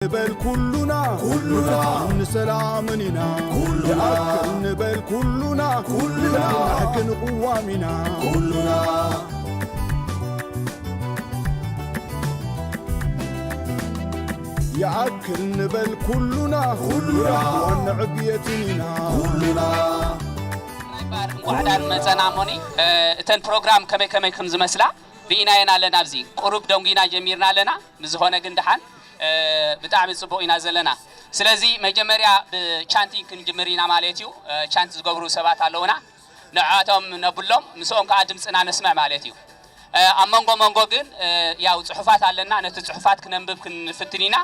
نبل كلنا نسلامنا يأكل نبل كلنا نحكن قوامنا يأكل نبل كلنا ونعبيتنا وحدان مزنا موني تن بروجرام كمي كم زمسلا بينا ينالنا بزي قرب دونجينا جميرنا لنا مزهونا جندحان بتعمل صبوينا زلنا سلازي مجمريا بشانتي كنجمرينا مالتيو شانت زغبرو سبات علونا نعاتهم نبلهم مسوم كادم صنا نسمع مالتيو امونغو ግን ያው ጽሁፋት አለና ነተ ጽሁፋት ከነንብብ ክንፍትኒና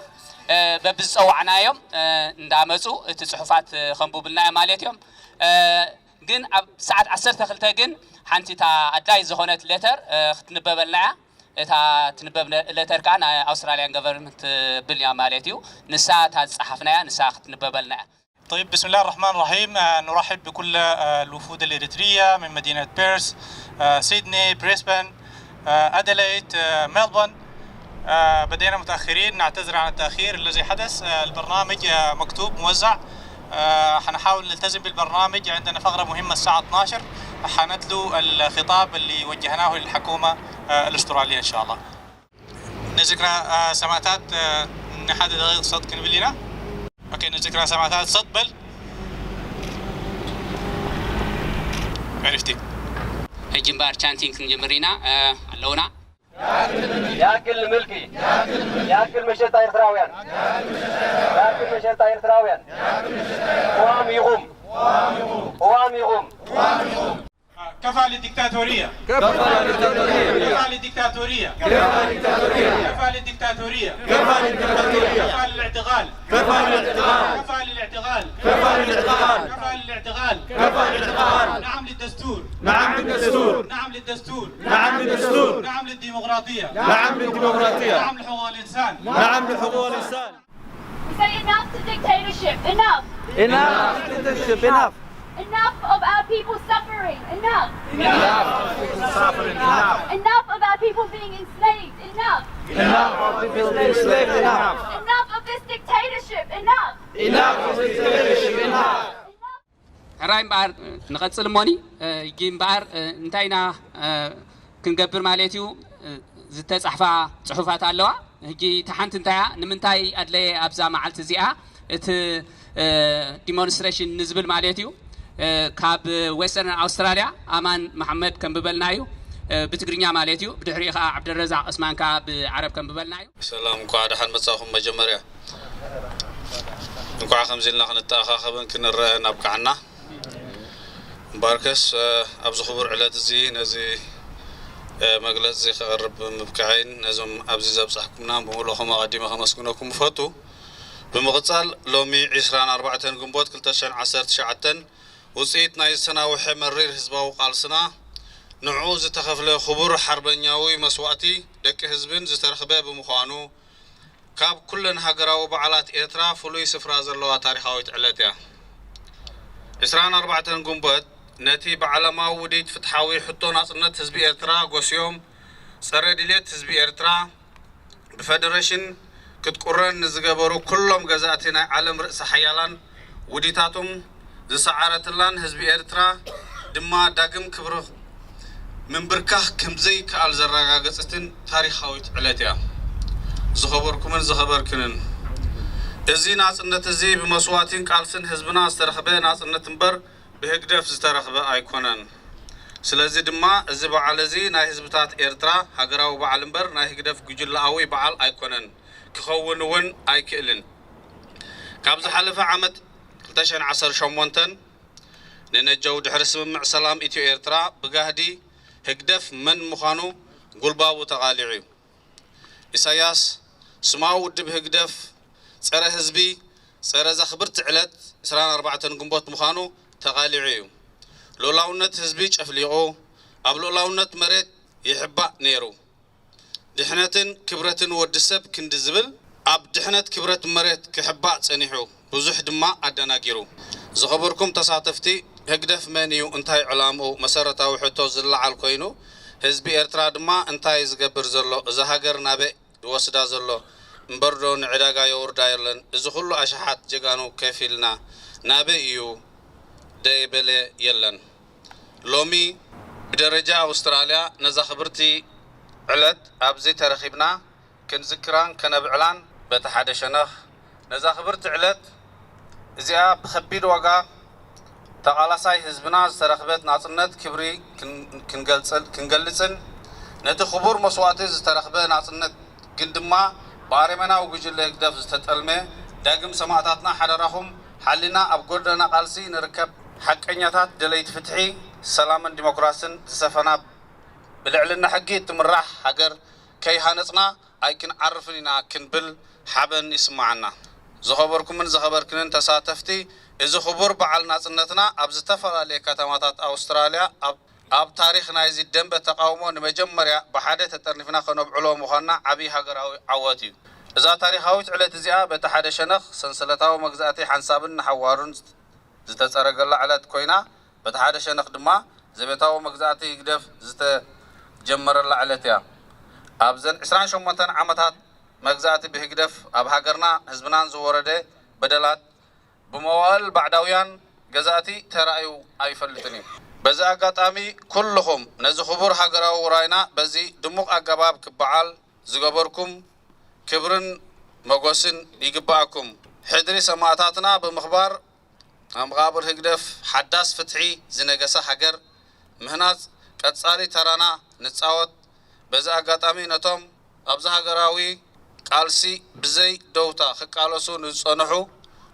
በብጽዋዕናዮም እንዳመጹ እቲ ጽሁፋት ከንቡብልና ማለትዮም ግን ኣብ ሰዓት 12 ግን ሓንቲታ ኣዳይ ዝኾነት ሌተር ክትንበበልና እታ ትንበብ ሌተር ካን አውስትራሊያን ገቨርንመንት ብልያ ማለትዩ ንሳ ታጽሐፍናያ ንሳ ክትንበበልና طيب بسم الله الرحمن الرحيم نرحب بكل الوفود الإريترية من مدينة بيرث سيدني بريسبن أديلايد ملبون بدينا متأخرين نعتذر عن التأخير الذي حدث البرنامج مكتوب موزع حنحاول نلتزم بالبرنامج عندنا فقرة مهمة الساعة 12 حندلو الخطاب اللي وجهناه للحكومة الأسترالية إن شاء الله نذكر سماتات نحدد دقيقة صدق نبلينا اوكي نذكر سماتات صدق بل عرفتي الجمبار شانتين كنجمرينا اللونا ياكل ملكي ياكل مشيت ايرتراويان ياكل مشيت ايرتراويان قوام يقوم كفى للدكتاتورية كفى للدكتاتورية كفى للدكتاتورية كفى للدكتاتورية كفى للدكتاتورية كفى للدكتاتورية كفى للاعتقال كفى للاعتقال كفى للاعتقال كفى للاعتقال كفى للاعتقال كفى للاعتقال نعم للدستور نعم للدستور نعم للدستور نعم للدستور نعم للديمقراطية نعم للديمقراطية نعم لحقوق الإنسان نعم لحقوق الإنسان. We say enough to dictatorship. Enough. Enough dictatorship. Enough. Enough of our people suffering. Enough. Enough suffering. Enough. Enough of our people being enslaved. Enough. Enough of people being enslaved. Enough. Enough of this dictatorship. Enough. Enough of this dictatorship. Enough. راي بار نقصل موني جيم بار انتينا كنقبر مالتيو زتصحفا صحفات ኣለዋ هجي تحنت انتيا نمنتاي ادلي ابزا معلت زيا ات ديمونستريشن نزبل مالتيو كاب ويسترن استراليا امان محمد كنببلنايو بتግርኛ مالتيو بدحريخا عبد الرزاق اسمان كاب عرب كنببلنايو سلام قاعد حن مصاخم مجمريا نقع خمزلنا خنتاخاخبن كنرى نبقعنا باركس ابز خبر علات زي نزي مجلس زي خرب مبكعين نزم ابز زبصحكمنا بقولهم قديمه خمسكنكم فاتو بمقصال لومي 24 جنبوت 2019 وصيت ناي سنه وحمرير حزباو قالسنا نعوز تخفل خبر حربنياوي مسواتي دك حزبن زترخبه بمخانو كاب كلن هاجراو بعلات إيرترا فلوي سفرا زلوا تاريخاوي علتها 24 جنبوت نتي بعلما وديت فتحاوي حطو ناصرነት ህዝቢ ኤርትራ ጎስዮም ፀረ ድሌት ህዝቢ ኤርትራ በፌደሬሽን ክትቁረን ዝገበሩ ኩሎም ገዛእቲ ናይ ዓለም ርእሰ ሓያላን ውዲታቶም ዝሰዓረትላን ህዝቢ ኤርትራ ድማ ዳግም ክብሩ ምንብርካህ ከምዘይ ከአል ዘረጋገጽትን ታሪኻዊት ዕለት እያ ዝኸበርኩምን ዝኸበርክንን እዚ ናጽነት እዚ ብመስዋዕትን ቃልስን ህዝብና ዝተረኸበ ናጽነት እምበር بهجدف زترخبة أيقونن. سلزي دما إذا بعلزي نه حزبات إيرترا هجراو بعلمبر نه هجدف جل قوي بعل أيقونن. كخونون أيكلن. كابز حلفة عمد 19 شمونتن. ننجو دحرس مع سلام إتيو إيرترا بجهدي هجدف من مخانو قلبا وتغاليعي. إسياس سماو دب هجدف سر حزبي سر زخبرت علت سران 4 جنبوت مخانو تغاليعيو لولاونت حزبيج افليقو اب لولاونت مريت يحبا نيرو دحنتن كبرتن ودسب كندزبل اب دحنت كبرت مريت كحبا صنيحو بزح دما ادناغيرو زخبركم تساتفتي هقدف منيو انتاي علامو مسارتاو حتو زلعال كوينو حزبي ارترا دما انتاي زغبر زلو اذا هاجر نابي وسدا زلو مبردو نعداقا يوردا يرلن إذا كله أشحات جيغانو كفيلنا نابي إيو دايبلي يلن لومي بدرجة أستراليا نزا خبرتي علت أبزي ترخيبنا كنذكران كنبعلان بتحادى شنخ نزا خبرتي علت إذا بخبير وقا تقالاساي حزبنا زترخبت ناصرነት كبري كنقلصن نتي خبور مسواتي زترخبه ناصرነት ግን ድማ ባረመናው ጉጅለ ግደፍ ዝተጠልመ ዳግም ሰማዕታትና ሓደራኹም ሓሊና ኣብ ጎደና ቃልሲ ንርከብ ሓቀኛታት ደለይት ፍትሒ ሰላምን ዲሞክራሲን ዝሰፈና ብልዕልና ሕጊ ትምራሕ ሃገር ከይሃነፅና ኣይክንዓርፍን ኢና ክንብል ሓበን ይስማዓና ዝኸበርኩምን ዝኸበርክንን ተሳተፍቲ እዚ ክቡር በዓል ናጽነትና ኣብ ዝተፈላለዩ ከተማታት ኣውስትራልያ ኣብ ታሪክ ናይዚ ደንበ ተቃውሞ ንመጀመርያ ብሓደ ተጠርኒፍና ከነብዕሎ ምዃንና ዓብዪ ሃገራዊ ዓወት እዩ እዛ ታሪካዊት ዕለት እዚኣ በቲ ሓደ ሸነኽ ሰንሰለታዊ መግዛእቲ ሓንሳብን ሓዋሩን ዝተፀረገላ ዕለት ኮይና በቲ ሓደ ሸነኽ ድማ ዘቤታዊ መግዛእቲ ይግደፍ ዝተጀመረላ ዕለት እያ ኣብዘን 28 ዓመታት መግዛእቲ ብህግደፍ ኣብ ሃገርና ህዝብናን ዝወረደ በደላት بموال بعداويان جزاتي ترأيو أي فلتني بزي أقاتامي كلهم نزو خبور حقرا وراينا بزي دموق أقباب كبعال زغبركم كبرن مغوسن يقبعكم حدري سماعتاتنا بمخبار مقابل هقدف حداس فتحي زنقسا حقر مهنات كتصاري ترانا نتصاوت بزي أقاتامي نتوم أبزا حقراوي قالسي بزي دوتا خقالوسو نصنحو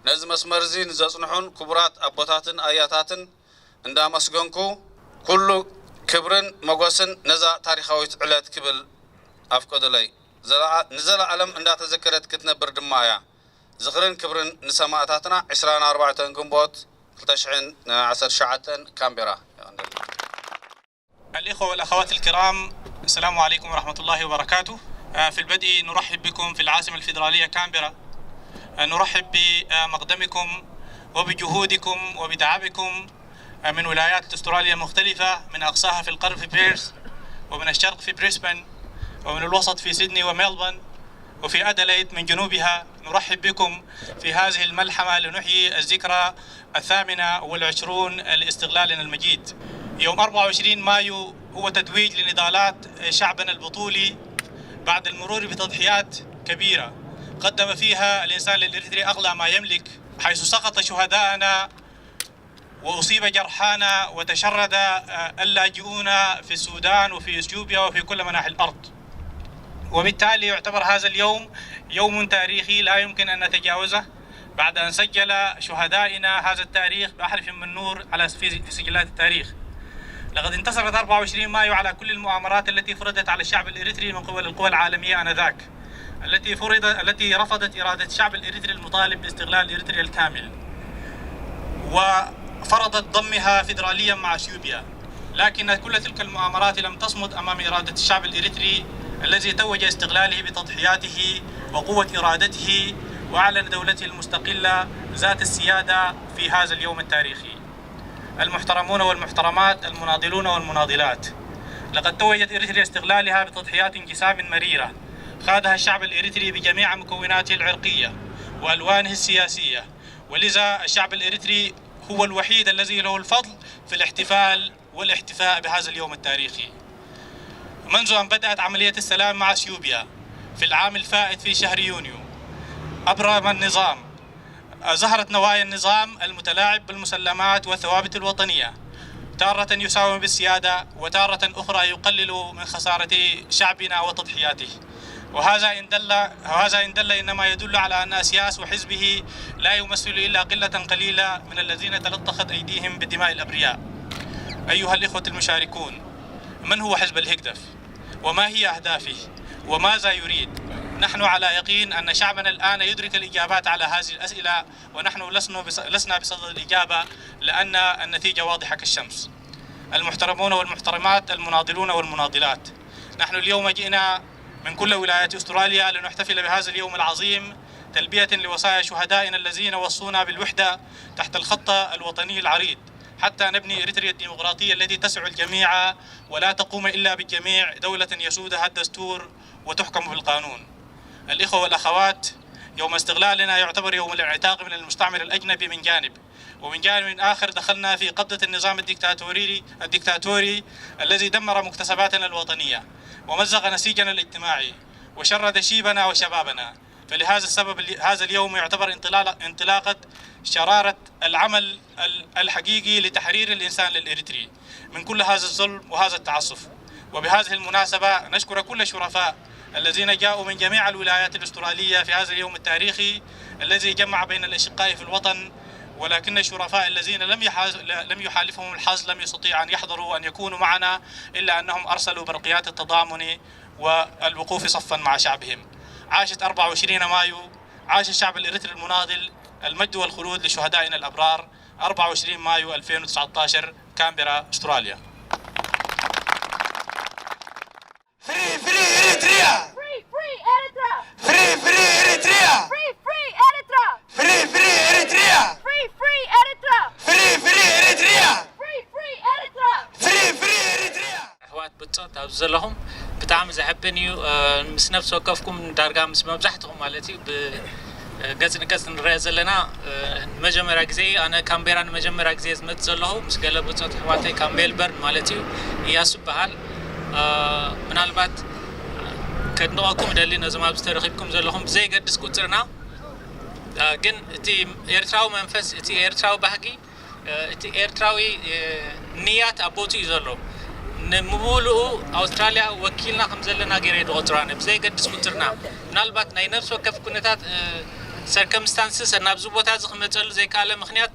نز مسمرزين زصنحون كبرات أبوتاتن آياتاتن اندا مسجنكو كله كبرن مغوسن نزا تاريخاويت علات كبل أفقد لي نزل علم اندا تذكرت كتنبر دمايا زخرن كبرن نسماعتاتنا 24 قنبوت 13 شعتن كامبرا الإخوة والأخوات الكرام السلام عليكم ورحمة الله وبركاته في البدء نرحب بكم في العاصمة الفيدرالية كامبرا نرحب بمقدمكم وبجهودكم وبتعبكم من ولايات استراليا المختلفة من أقصاها في الغرب في بيرث ومن الشرق في بريسبن ومن الوسط في سيدني وميلبورن وفي أدليد من جنوبها نرحب بكم في هذه الملحمة لنحيي الذكرى 28 لاستقلالنا المجيد يوم 24 مايو هو تتويج لنضالات شعبنا البطولي بعد المرور بتضحيات كبيرة قدم فيها الإنسان الإريتري أغلى ما يملك حيث سقط شهداءنا وأصيب جرحانا وتشرد اللاجئون في السودان وفي إثيوبيا وفي كل مناحي الأرض وبالتالي يعتبر هذا اليوم يوم تاريخي لا يمكن أن نتجاوزه بعد أن سجل شهدائنا هذا التاريخ بأحرف من نور على في سجلات التاريخ لقد انتصرت 24 مايو على كل المؤامرات التي فرضت على الشعب الإريتري من قبل القوى العالمية آنذاك التي رفضت إرادة الشعب الإريتري المطالب باستقلال إريتريا الكامل وفرضت ضمها فيدراليا مع اثيوبيا لكن كل تلك المؤامرات لم تصمد أمام إرادة الشعب الإريتري الذي توج استقلاله بتضحياته وقوة إرادته وأعلن دولته المستقلة ذات السيادة في هذا اليوم التاريخي المحترمون والمحترمات المناضلون والمناضلات لقد توجت إريتريا استقلالها بتضحيات انقسام مريرة خاضها الشعب الإريتري بجميع مكوناته العرقية وألوانه السياسية ولذا الشعب الإريتري هو الوحيد الذي له الفضل في الاحتفال والاحتفاء بهذا اليوم التاريخي منذ أن بدأت عملية السلام مع اثيوبيا في العام الفائت في شهر يونيو أبرم النظام ظهرت نوايا النظام المتلاعب بالمسلمات والثوابت الوطنية تارة يساوم بالسيادة وتارة أخرى يقلل من خسارة شعبنا وتضحياته وهذا إن دل إنما يدل على أن أسياس وحزبه لا يمثل إلا قلة قليلة من الذين تلطخت أيديهم بدماء الأبرياء. أيها الإخوة المشاركون، من هو حزب الهقدف؟ وما هي أهدافه؟ وماذا يريد؟ نحن على يقين أن شعبنا الآن يدرك الإجابات على هذه الأسئلة ونحن لسنا بصدد الإجابة لأن النتيجة واضحة كالشمس. المحترمون والمحترمات المناضلون والمناضلات، نحن اليوم جئنا من كل ولايات أستراليا لنحتفل بهذا اليوم العظيم تلبية لوصايا شهدائنا الذين وصونا بالوحدة تحت الخط الوطني العريض حتى نبني إريتريا الديمقراطية التي تسع الجميع ولا تقوم إلا بالجميع، دولة يسودها الدستور وتحكم بالقانون. الإخوة والأخوات، يوم استغلالنا يعتبر يوم الاعتاق من المستعمر الأجنبي من جانب، ومن جانب آخر دخلنا في قبضة النظام الدكتاتوري الذي دمر مكتسباتنا الوطنية ومزق نسيجنا الاجتماعي وشرد شيبنا وشبابنا. فلهذا السبب هذا اليوم يعتبر انطلاقة شرارة العمل الحقيقي لتحرير الإنسان الإريتري من كل هذا الظلم وهذا التعسف. وبهذه المناسبة نشكر كل الشرفاء الذين جاءوا من جميع الولايات الأسترالية في هذا اليوم التاريخي الذي جمع بين الأشقاء في الوطن، ولكن الشرفاء الذين لم يحالفهم الحظ لم يستطيعوا أن يحضروا وأن يكونوا معنا، إلا أنهم أرسلوا برقيات التضامن والوقوف صفا مع شعبهم. عاشت 24 مايو، عاش الشعب الإريتري المناضل، المجد والخلود لشهدائنا الأبرار. 24 مايو 2019، كامبرا، أستراليا. Free, free Eritrea! Free, free Eritrea! Free, free Eritrea! Free, free Eritrea! Free, free Eritrea! Free, free Eritrea! Free, free Eritrea! Free, free Eritrea! Free, free Eritrea! أحوات بتصوت أبزلهم بتعمل زحبني مس نفس وقفكم درجة مس مبزحتهم مالتي قصن رازلنا مجمع رجزي أنا كامبيرا مجمع رجزي اسمت زلهم مس قال بتصوت حواتي كامبيل برد مالتي ياسب بحال من البعض كنواكم دللي نزما بسترخيبكم زلهم زي قد سكوترنا جن تي إيرتراو منفس تي إيرتراو بحكي تي إيرتراوي نيات أبوتي زلهم نمولو أستراليا وكيلنا خمزلنا غير دوتران بزي قد سكوترنا من البعض ناي نفس وكيف كنتات circumstances نابزو بوتاز خمتزل زي كاله مخنيات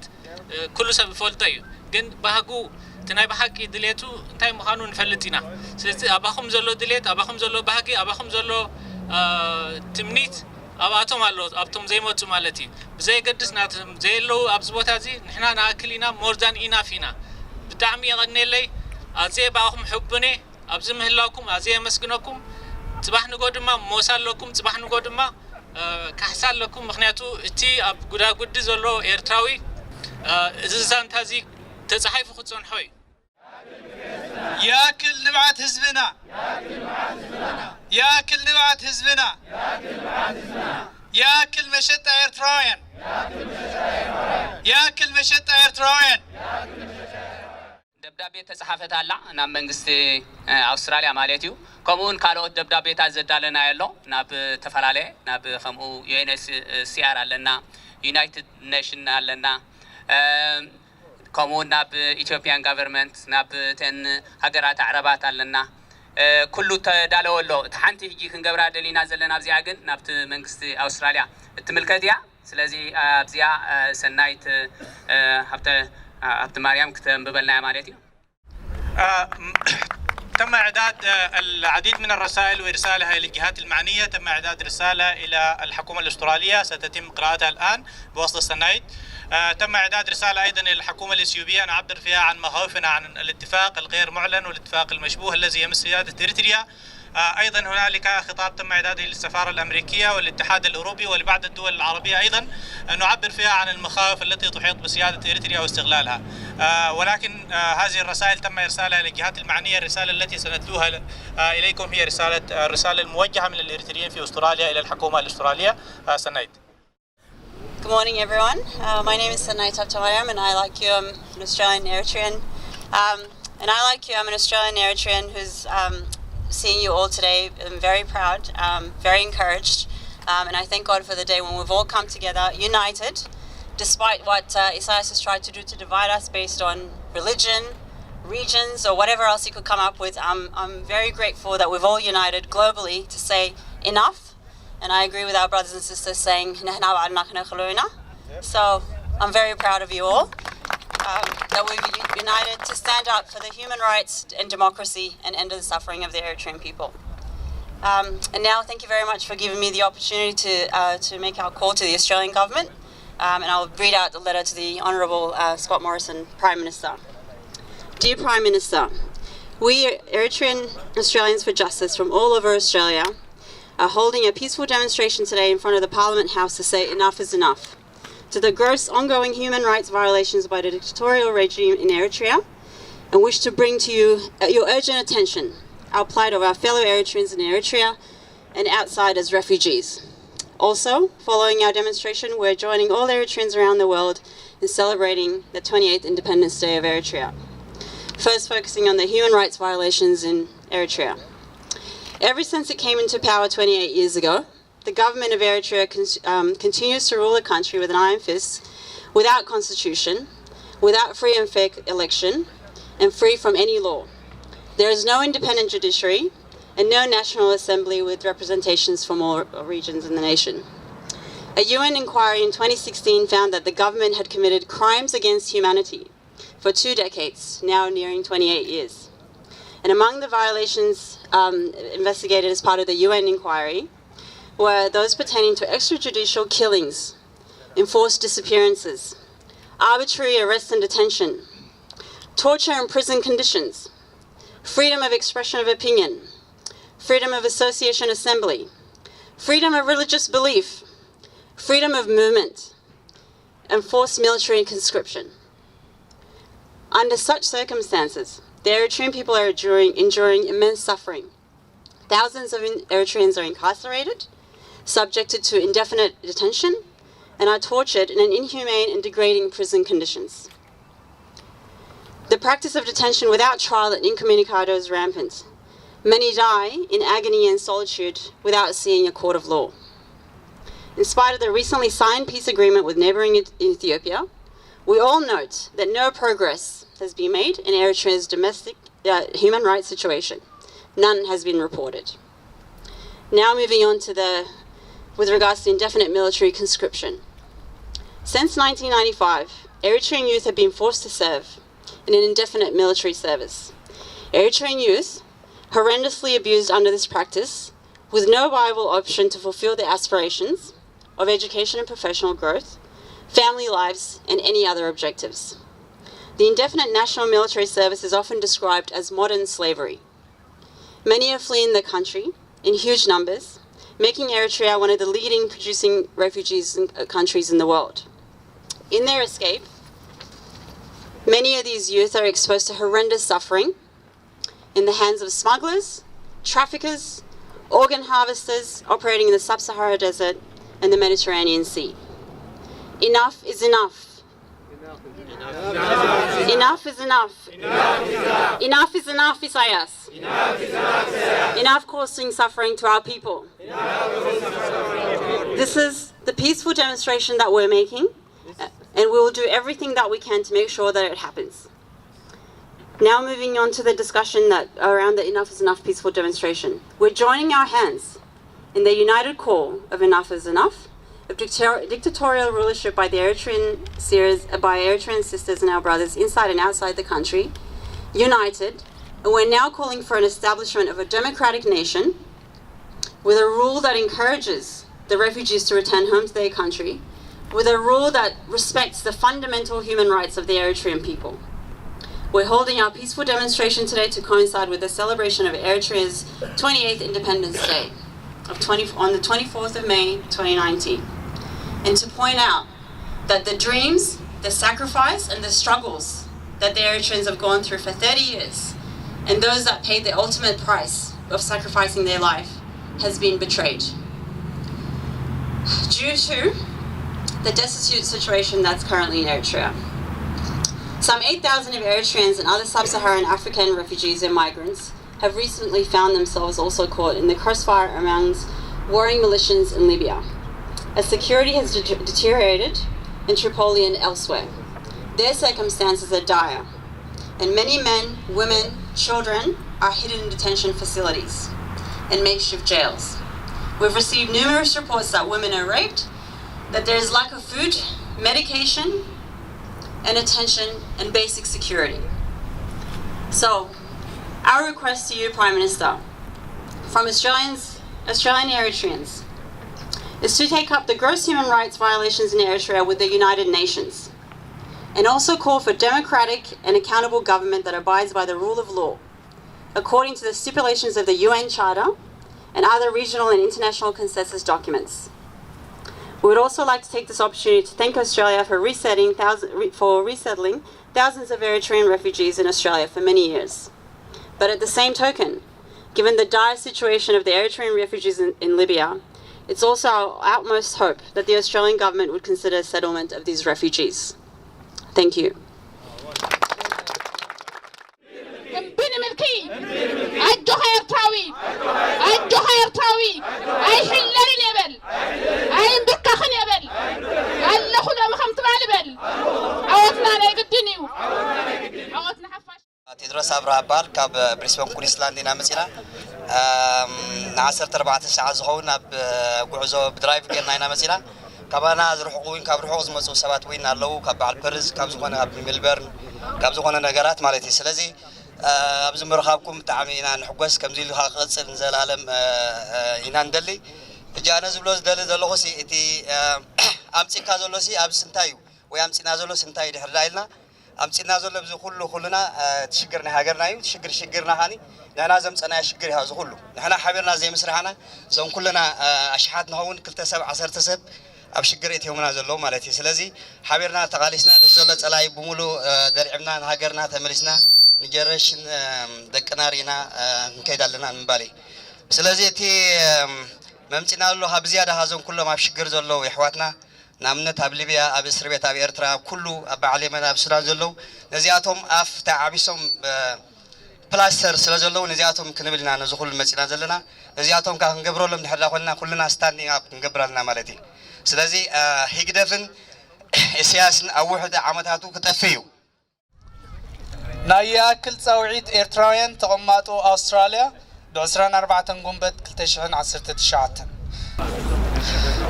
كل سبب فولتايو جن بحكو تناي بحكي دليتو انتاي مخانو نفلتينا سلسي أباخم زلو دليت أباخم زلو بحكي أباخم زلو تمنيت أباتهم على أبتم زي موتو مالتي بزي قدس ناتهم زي لو أبزبوتا زي نحنا ناكلينا موردان إنا فينا بدعمي غني لي أزي باهم حبني أبزم هلاكم أزي مسكنكم تباح نقدما موسال لكم تباح نقدما كحسال لكم مخنياتو تي أب قدا قد زلو إيرتراوي إزان تازي تصحيف خدسون حوي ياكل نبعت حزبنا ياكل نبعت حزبنا ياكل مشط إيرتراويان ياكل مشط إيرتراويان دبدابي تصحفت አላ ናብ መንግስቲ ኣውስትራልያ ማለት እዩ ከምኡን ካልኦት ደብዳቤታት ዘዳለና ያሎ ናብ ተፈላለየ ናብ ከምኡ UNHCR ኣለና ዩናይትድ ኔሽን ኣለና ከምኡን ናብ ኢትዮጵያን ጋቨርንመንት ናብ ተን ሃገራት ዓረባት ኣለና ኩሉ ተዳለወሎ ተሓንቲ ሕጂ ክንገብራ ደሊና ዘለና ኣብዚኣ ግን ናብቲ መንግስቲ ኣውስትራልያ እትምልከት እያ ስለዚ ኣብዚኣ ሰናይት عبد مريم كتب ببلنا مالتي تم إعداد العديد من الرسائل وإرسالها إلى الجهات المعنية. تم إعداد رسالة إلى الحكومة الأسترالية ستتم قراءتها الآن بواسطة السنايد. تم إعداد رسالة أيضا إلى الحكومة الإثيوبية نعبر فيها عن مخاوفنا عن الاتفاق الغير معلن والاتفاق المشبوه الذي يمس سيادة إريتريا. أيضا هنالك خطاب تم إعداده للسفارة الأمريكية والاتحاد الأوروبي ولبعض الدول العربية أيضا نعبر فيها عن المخاوف التي تحيط بسيادة إريتريا واستغلالها. ولكن هذه الرسائل تم إرسالها للجهات المعنية. الرسالة التي سنتلوها إليكم هي الرسالة الموجهة من الإريتريين في أستراليا إلى الحكومة الأسترالية. سنايد. Good morning, everyone. My name is Sanay Taptamayam, and I, like you, I'm an Australian Eritrean. And I, like you, I'm an Australian Eritrean who's seeing you all today. I'm very proud, very encouraged, and I thank God for the day when we've all come together, united, despite what Isaias has tried to do to divide us based on religion, regions, or whatever else he could come up with. I'm very grateful that we've all united globally to say enough. And I agree with our brothers and sisters saying, so I'm very proud of you all, that we've united to stand up for the human rights and democracy and end the suffering of the Eritrean people. And now, thank you very much for giving me the opportunity to make our call to the Australian government. And I'll read out the letter to the Honourable Scott Morrison, Prime Minister. Dear Prime Minister, we Eritrean Australians for Justice from all over Australia are holding a peaceful demonstration today in front of the Parliament House to say enough is enough to the gross ongoing human rights violations by the dictatorial regime in Eritrea, and wish to bring to you your urgent attention our plight of our fellow Eritreans in Eritrea and outside as refugees. Also, following our demonstration, we're joining all Eritreans around the world in celebrating the 28th Independence Day of Eritrea. First focusing on the human rights violations in Eritrea. Ever since it came into power 28 years ago, the government of Eritrea continues to rule the country with an iron fist, without constitution, without free and fair election, and free from any law. There is no independent judiciary and no national assembly with representations from all regions in the nation. A UN inquiry in 2016 found that the government had committed crimes against humanity for 2 decades, now nearing 28 years. And among the violations investigated as part of the UN inquiry were those pertaining to extrajudicial killings, enforced disappearances, arbitrary arrest and detention, torture and prison conditions, freedom of expression of opinion, freedom of association assembly, freedom of religious belief, freedom of movement, and forced military conscription. Under such circumstances, the Eritrean people are enduring immense suffering. Thousands of Eritreans are incarcerated, subjected to indefinite detention, and are tortured in inhumane and degrading prison conditions. The practice of detention without trial and incommunicado is rampant. Many die in agony and solitude without seeing a court of law. In spite of the recently signed peace agreement with neighboring Ethiopia, we all note that no progress has been made in Eritrea's domestic human rights situation. None has been reported. Now moving on to with regards to indefinite military conscription. Since 1995, Eritrean youth have been forced to serve in an indefinite military service. Eritrean youth, horrendously abused under this practice, with no viable option to fulfill their aspirations of education and professional growth, family lives, and any other objectives. The indefinite national military service is often described as modern slavery. Many are fleeing the country in huge numbers, making Eritrea one of the leading producing refugees countries in the world. In their escape, many of these youth are exposed to horrendous suffering in the hands of smugglers, traffickers, organ harvesters operating in the Sub-Sahara Desert and the Mediterranean Sea. Enough is enough. Enough is enough. Enough is enough, Isaias. Enough causing suffering to our people. This is the peaceful demonstration that we're making, and we will do everything that we can to make sure that it happens. Now moving on to the discussion around the Enough is Enough peaceful demonstration. We're joining our hands in the united call of Enough is Enough, of dictatorial rulership by the Eritrean sisters and our brothers inside and outside the country, united, and we're now calling for an establishment of a democratic nation with a rule that encourages the refugees to return home to their country, with a rule that respects the fundamental human rights of the Eritrean people. We're holding our peaceful demonstration today to coincide with the celebration of Eritrea's 28th Independence Day on the 24th of May 2019. And to point out that the dreams, the sacrifice, and the struggles that the Eritreans have gone through for 30 years, and those that paid the ultimate price of sacrificing their life, has been betrayed. Due to the destitute situation that's currently in Eritrea. Some 8,000 of Eritreans and other sub-Saharan African refugees and migrants have recently found themselves also caught in the crossfire amongst warring militias in Libya, as security has deteriorated in Tripoli and elsewhere. Their circumstances are dire, and many men, women, children are hidden in detention facilities and makeshift jails. We've received numerous reports that women are raped, that there is lack of food, medication, and attention and basic security. So, our request to you, Prime Minister, from Australian Eritreans, is to take up the gross human rights violations in Eritrea with the United Nations, and also call for democratic and accountable government that abides by the rule of law, according to the stipulations of the UN Charter and other regional and international consensus documents. We would also like to take this opportunity to thank Australia for resettling thousands of Eritrean refugees in Australia for many years. But at the same token, Given the dire situation of the Eritrean refugees in Libya, it's also our utmost hope that the Australian government would consider settlement of these refugees. Thank you. تدرس أبرا بار كاب بريسبان كوينزلاند دينا مزيلا نعسر 4 ساعات زخون أب قعزو بدرايف كنا هنا مزيلا كابانا زروح قوين كاب روحو زمزو سبات وين علو كاب على البرز كاب زخونا أب ميلبرن كاب زخونا نجارات مالتي سلزي أبز مرخابكم تعمينا نحجز كم زيل خاص نزل عالم ينان دلي جانا زبلوز دلي دلوسي إتي أمسي كازولوسي أب سنتايو ويامسي نازولو سنتاي ده رايلنا أمسي نازولو بزو كلنا تشجرنا هاجرنا يو تشجرنا هاني نحن زم أنا شجر هذا كله نحن حبيرنا زي مسرحنا زم كلنا أشحاتنا هون كل تسب 10 تسب أبشجرت يومنا زلوا مالتي سلزي حبيرنا تقاليسنا نزلت على بمولو درعمنا هاجرنا تمرسنا نجرش دكنارينا نكيد لنا من بالي سلزي تي ممتنا له هبزيادة هذون كلهم أبشجر زلوا إخواتنا نامنت أبليبيا أب إسرائيل أب إيرترا كله أب علينا أب سودان زلوا نزياتهم أف تعبيسهم بلاستر سلزلوا نزياتهم كنبلنا نزخول المسيرة زلنا نزياتهم كان جبروا لهم نحرق لنا كلنا ستاندين أب نجبر لنا مالتي سلزي هيجدفن سياسة أو واحدة عمتها كتفيو ناياكل توعيد إيرترايان تقماتو أستراليا دوسران 4 قنبت كلتشحن 10 تشعات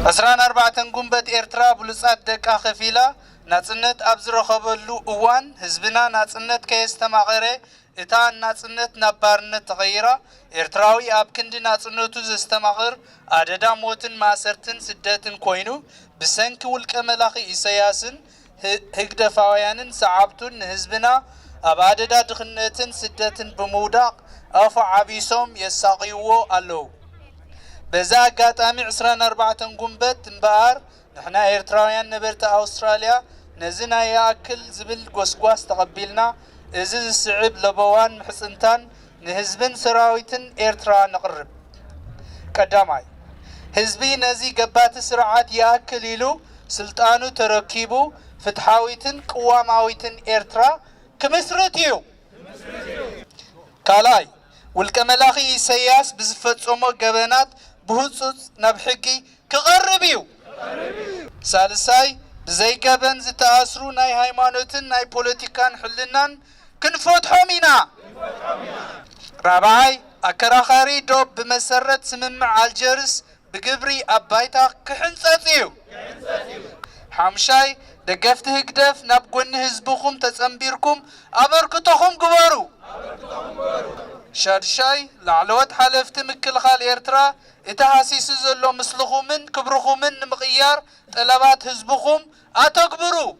أسران 4 قنبت إيرترا بلسات دكا خفيلة ناتسنت أبزر خبلو أوان هزبنا ناتسنت كيستماغيري إتان ناتسنت نبارنت تغييرا إيرتراوي أبكند ناتسنتو زستماغير عددا موتن ماسرتن سدتن كوينو بسنك والكملاخي إسياسن هكدفاويانن سعابتن هزبنا أبعددا دخنتن سدتن بموداق أفا عبيسوم يساقيوو ألو بزا قاتامي 4 قنبت مبار نحنا إيرتراويان نبرت أستراليا نزنا ياكل زبل قوسقواس تقبلنا إزيز السعب لبوان محسنتان نهزبن سراويتن إيرترا نقرب قداماي هزبي نزي قبات سرعات ياكل يلو سلطانو تركيبو فتحاويتن قواماويتن إيرترا كمسرتيو كالاي والكملاخي سياس بزفتسومو قبنات بهوصوص نبحكي كغربيو سالساي بزي قبن زتأسرو ناي هايمانوتن ناي بوليتيكان حلنان كنفوتحومينا رابعاي أكراخاري دوب بمسرت سممع الجرس بقبري أبايتا كحنصاتيو حامشاي دقفت هكدف نبقون هزبوكم تسنبيركم أبركتوكم قبارو شادشاي لعلوات حلفت مكل خال إيرترا إتحاسيس زلو مسلخو من كبرخو من مغيار طلبات هزبوكم أتكبرو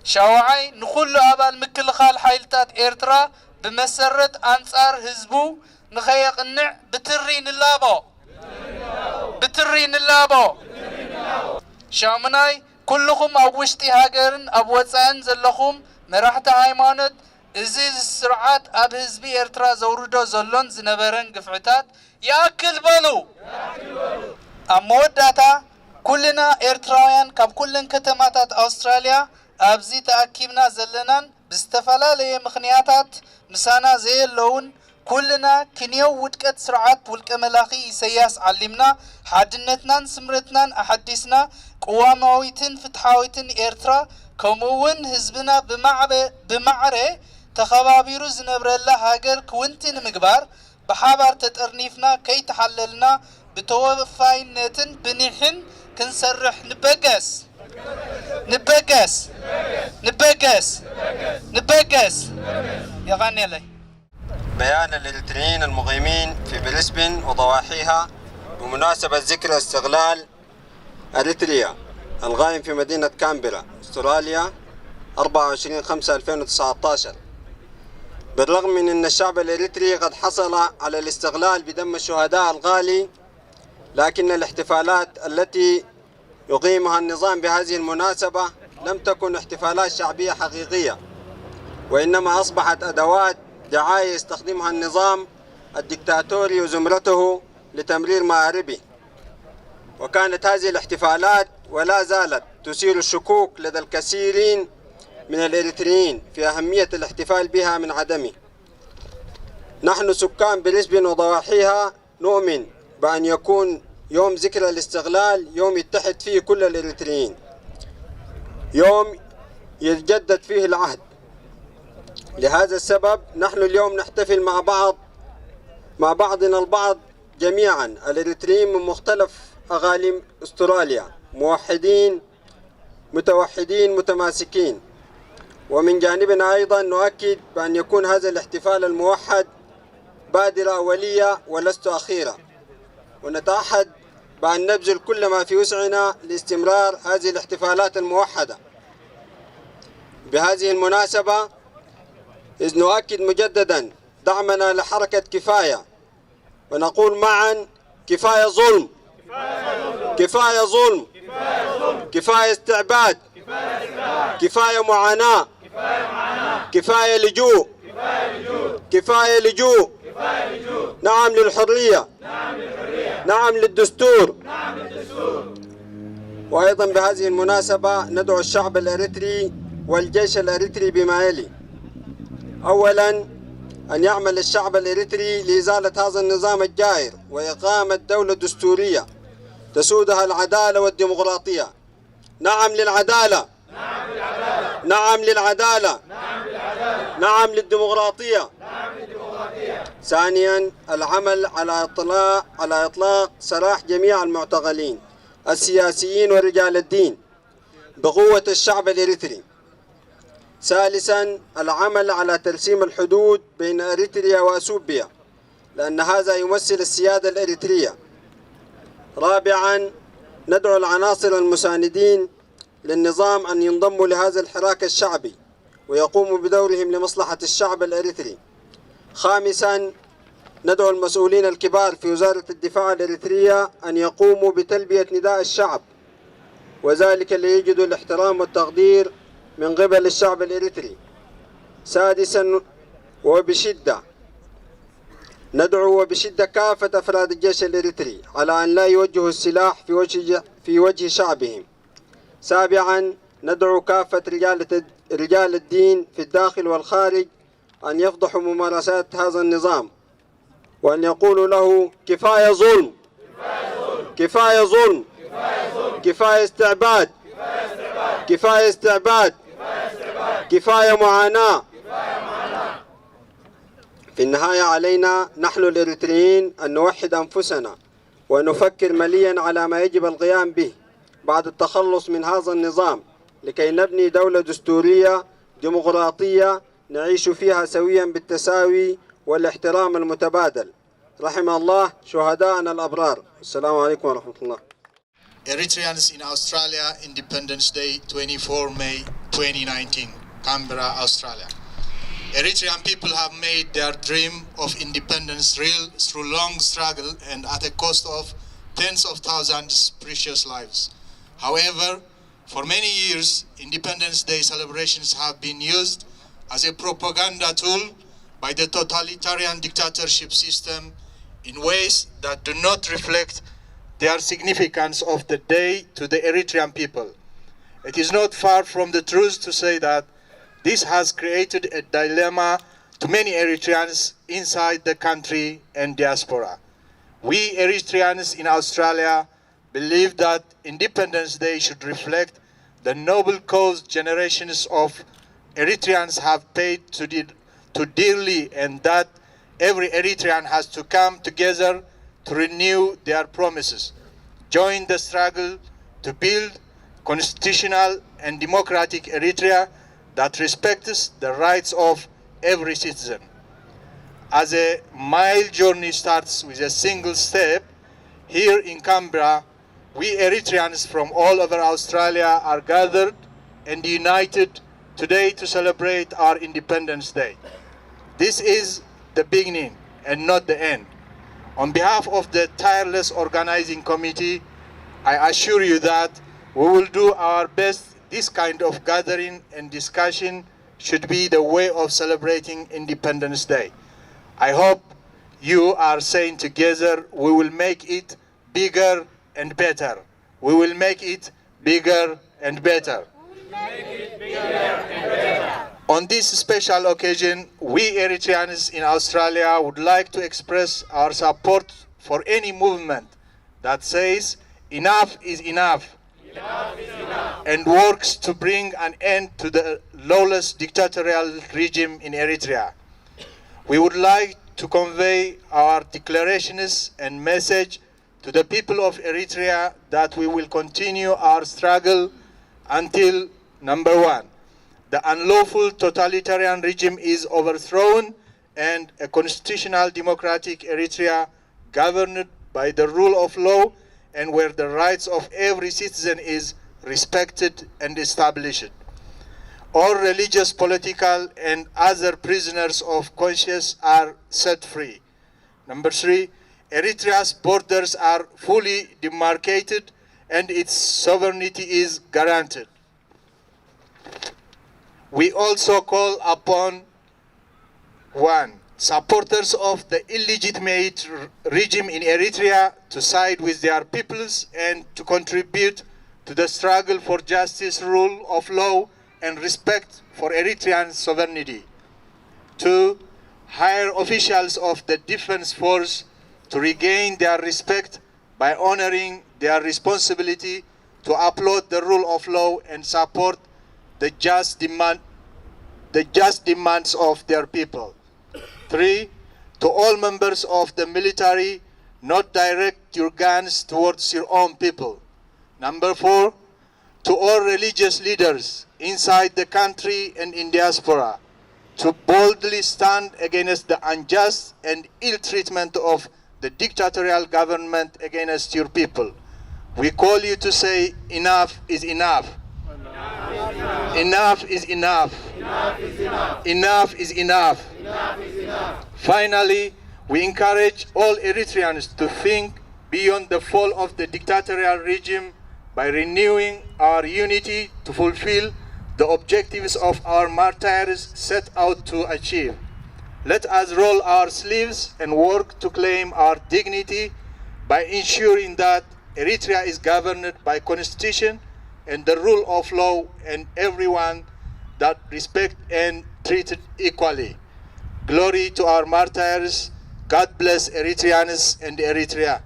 شاوعي نقول أبال مكل خال حيلتات إيرترا بمسرت أنصار هزبو نخيق النع بترين اللابو شامناي كلكم أوشتي هاجرن أبوتسان زلخم مرحت هايمانت إزيز السرعات أب هزبي إرترا زوردو زلون زنبرن قفعتات يأكل بلو أمود داتا كلنا إرترايان كاب كلن كتماتات أستراليا أبزي تأكيبنا زلنان باستفلا لي مخنياتات مسانا زي اللون كلنا كنيو ودكت سرعات والكملاخي سياس علمنا حدنتنا سمرتنا أحدثنا قواماويتن فتحاويتن إرترا كمون هزبنا بمعري تخبابيرو زنبرلا هاجر كونتن مقبار بحابار تترنيفنا كي تحللنا بتوفاينتن بنيحن كنسرح نبقس يغني لي بيان للإريتريين المقيمين في بريسبن وضواحيها بمناسبة ذكرى استغلال إريتريا القائم في مدينة كامبرا استراليا 24/5/2019 بالرغم من أن الشعب الإريتري قد حصل على الاستغلال بدم الشهداء الغالي، لكن الاحتفالات التي يقيمها النظام بهذه المناسبة لم تكن احتفالات شعبية حقيقية، وإنما أصبحت أدوات دعاية يستخدمها النظام الدكتاتوري وزمرته لتمرير مآربه. وكانت هذه الاحتفالات ولا زالت تثير الشكوك لدى الكثيرين من الإريتريين في أهمية الاحتفال بها من عدمه. نحن سكان بريسبن وضواحيها نؤمن بأن يكون يوم ذكرى الاستقلال يوم يتحد فيه كل الإريتريين، يوم يتجدد فيه العهد. لهذا السبب نحن اليوم نحتفل مع بعضنا البعض جميعا الإريتريين من مختلف أقاليم أستراليا، موحدين متوحدين متماسكين. ومن جانبنا أيضا نؤكد بأن يكون هذا الاحتفال الموحد بادرة أولية ولست أخيرة، ونتعهد بأن نبذل كل ما في وسعنا لاستمرار هذه الاحتفالات الموحدة. بهذه المناسبة إذ نؤكد مجددا دعمنا لحركة كفاية، ونقول معا: كفاية ظلم، كفاية ظلم، كفاية استعباد، كفاية معاناة، كفاية لجوء، كفاية لجوء، نعم للحرية، نعم للدستور. وأيضا بهذه المناسبة ندعو الشعب الإريتري والجيش الإريتري بما يلي: أولا، أن يعمل الشعب الإريتري لإزالة هذا النظام الجائر وإقامة دولة دستورية تسودها العدالة والديمقراطية. نعم للعدالة، نعم للعدالة، نعم للديمقراطية. ثانيا، العمل على إطلاق سراح جميع المعتقلين السياسيين ورجال الدين بقوة الشعب الإريتري. ثالثا، العمل على ترسيم الحدود بين إريتريا وأثيوبيا، لأن هذا يمثل السيادة الإريترية. رابعا، ندعو العناصر المساندين للنظام أن ينضموا لهذا الحراك الشعبي ويقوموا بدورهم لمصلحة الشعب الإريتري. خامسا، ندعو المسؤولين الكبار في وزارة الدفاع الإريترية أن يقوموا بتلبية نداء الشعب، وذلك ليجدوا الاحترام والتقدير من قبل الشعب الإريتري. سادسا، ندعو وبشدة كافة أفراد الجيش الإريتري على أن لا يوجهوا السلاح في وجه شعبهم. سابعا، ندعو كافة رجال الدين في الداخل والخارج أن يفضحوا ممارسات هذا النظام وأن يقولوا له: كفاية ظلم، كفاية ظلم، كفاية استعباد، كفاية استعباد، كفاية معاناة. في النهاية علينا نحن الإريتريين أن نوحد أنفسنا ونفكر مليا على ما يجب القيام به بعد التخلص من هذا النظام لكي نبني دولة دستورية ديمقراطية نعيش فيها سويا بالتساوي والاحترام المتبادل. رحم الله شهداءنا الأبرار. السلام عليكم ورحمة الله. Eritreans in Australia, Independence Day, 24 May 2019, Canberra, Australia. Eritrean people have made their dream of independence real through long struggle and at a cost of tens of thousands of precious lives. However, for many years, Independence Day celebrations have been used as a propaganda tool by the totalitarian dictatorship system in ways that do not reflect the significance of the day to the Eritrean people. It is not far from the truth to say that this has created a dilemma to many Eritreans inside the country and diaspora. We Eritreans in Australia believe that Independence Day should reflect the noble cause generations of Eritreans have paid to dearly, and that every Eritrean has to come together to renew their promises, join the struggle to build constitutional and democratic Eritrea that respects the rights of every citizen. As a mile journey starts with a single step, here in Canberra, we Eritreans from all over Australia are gathered and united today to celebrate our Independence Day. This is the beginning and not the end. On behalf of the tireless organizing committee, I assure you that we will do our best. This kind of gathering and discussion should be the way of celebrating Independence Day. I hope you are saying together, we will make it bigger and better. We will make it bigger and better. On this special occasion, we Eritreans in Australia would like to express our support for any movement that says enough is enough, and works to bring an end to the lawless dictatorial regime in Eritrea. We would like to convey our declarations and message to the people of Eritrea that we will continue our struggle until, number one, the unlawful totalitarian regime is overthrown and a constitutional democratic Eritrea governed by the rule of law and where the rights of every citizen is respected and established. All religious, political, and other prisoners of conscience are set free. Number three, Eritrea's borders are fully demarcated and its sovereignty is guaranteed. We also call upon, one, supporters of the illegitimate regime in Eritrea to side with their peoples and to contribute to the struggle for justice, rule of law, and respect for Eritrean sovereignty. Two, hire officials of the defense force to regain their respect by honoring their responsibility to uphold the rule of law and support the just demands of their people. Three, to all members of the military, not direct your guns towards your own people. Number four, to all religious leaders inside the country and in diaspora, to boldly stand against the unjust and ill treatment of the dictatorial government against your people. We call you to say enough is enough. Enough is enough. Enough is enough. Finally, we encourage all Eritreans to think beyond the fall of the dictatorial regime by renewing our unity to fulfill the objectives of our martyrs set out to achieve. Let us roll our sleeves and work to claim our dignity by ensuring that Eritrea is governed by constitution and the rule of law and everyone that respect and treated equally. Glory to our martyrs. God bless Eritreans and Eritrea.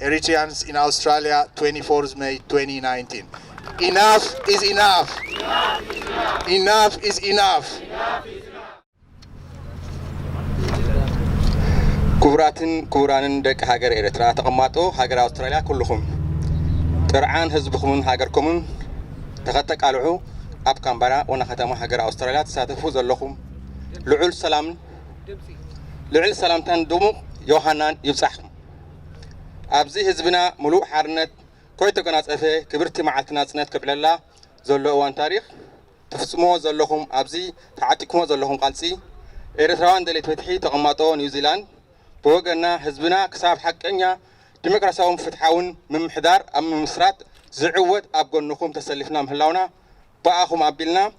Eritreans in Australia, 24th May 2019. Enough is enough. Enough is enough. كبران دك هاجر إريترا تقماتو هاجر أستراليا كلهم ترعان حزبكم هاجركم تغتك على أب كامبرا ونختم هاجر أستراليا تساتفوا زلهم لعل سلام تندمو يوحنان يبصحكم أبزي حزبنا ملوء حرنت كويتو كناس أفه كبرتي معتنا سنت قبل الله زلوا وان تاريخ تفسموا زلهم أبزي تعاتكم زلهم قالسي إريتراوان دليت فتحي تقماتو نيوزيلاند بوجنا حزبنا كساب حقنا ديمقراطياوم فتحاون من محدار أم مسرات زعوت أبقنكم تسلفنا مهلاونا بأخم أبلنا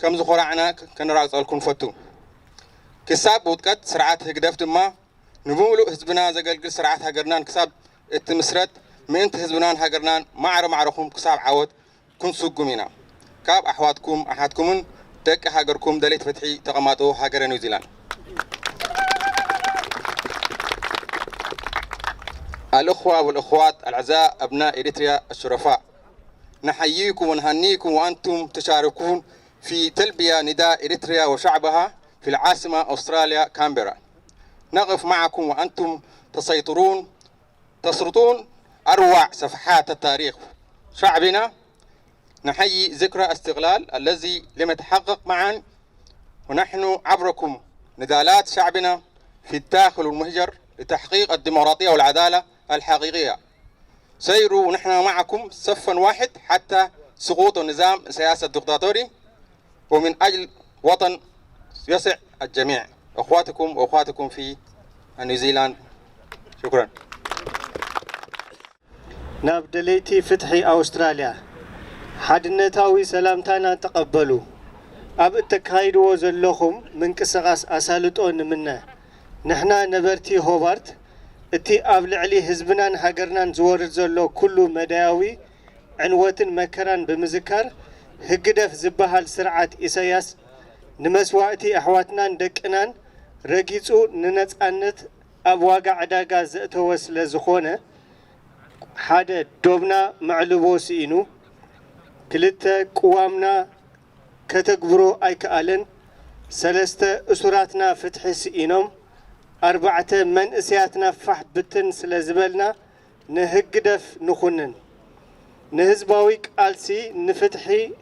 كم زخرعنا كنراقص لكم فتو كساب بودكات سرعات هقدفت ما نبولو حزبنا زقلقل سرعات هقرنان كساب التمسرات من حزبنا هقرنان معرخم كساب عود كن سوقمينا كاب أحواتكم دك هاجركم دليت فتحي تقماتو هاجر نيوزيلاند الأخوة والأخوات الأعزاء أبناء إريتريا الشرفاء نحييكم ونهنيكم وأنتم تشاركون في تلبية نداء إريتريا وشعبها في العاصمة أستراليا كامبرا. نقف معكم وأنتم تسرطون أروع صفحات التاريخ شعبنا. نحيي ذكرى استقلال الذي لم يتحقق معا، ونحن عبركم نضالات شعبنا في الداخل والمهجر لتحقيق الديمقراطية والعدالة الحقيقية. سيروا ونحن معكم صفا واحد حتى سقوط النظام السياسي الدكتاتوري ومن أجل وطن يسع الجميع. أخواتكم وأخواتكم في نيوزيلاند. شكرا. نابدليتي فتحي أستراليا حدنتاوي سلامتانا تقبلوا أب التكايد وزلهم من كسغاس أسالتون منا نحنا نبرتي هوبارت اتي أبلعلي حزبنا هاجرنا زورد زلو كله مداوي عنوة مكران بمذكر هجدف زبها سرعة إسياس نمسواتي أحواتنا ندكنان رجيتو ننت أنت أبواقع عداقا زأتوس لزخونة حدا دوبنا معلوبوس إنو كلتا قوامنا كتكبرو أي كألن سلسة أسراتنا فتح سئينهم 4 من أسياتنا فح بتن سلزبلنا نهجدف نخونن نهزباويك آلسي نفتحي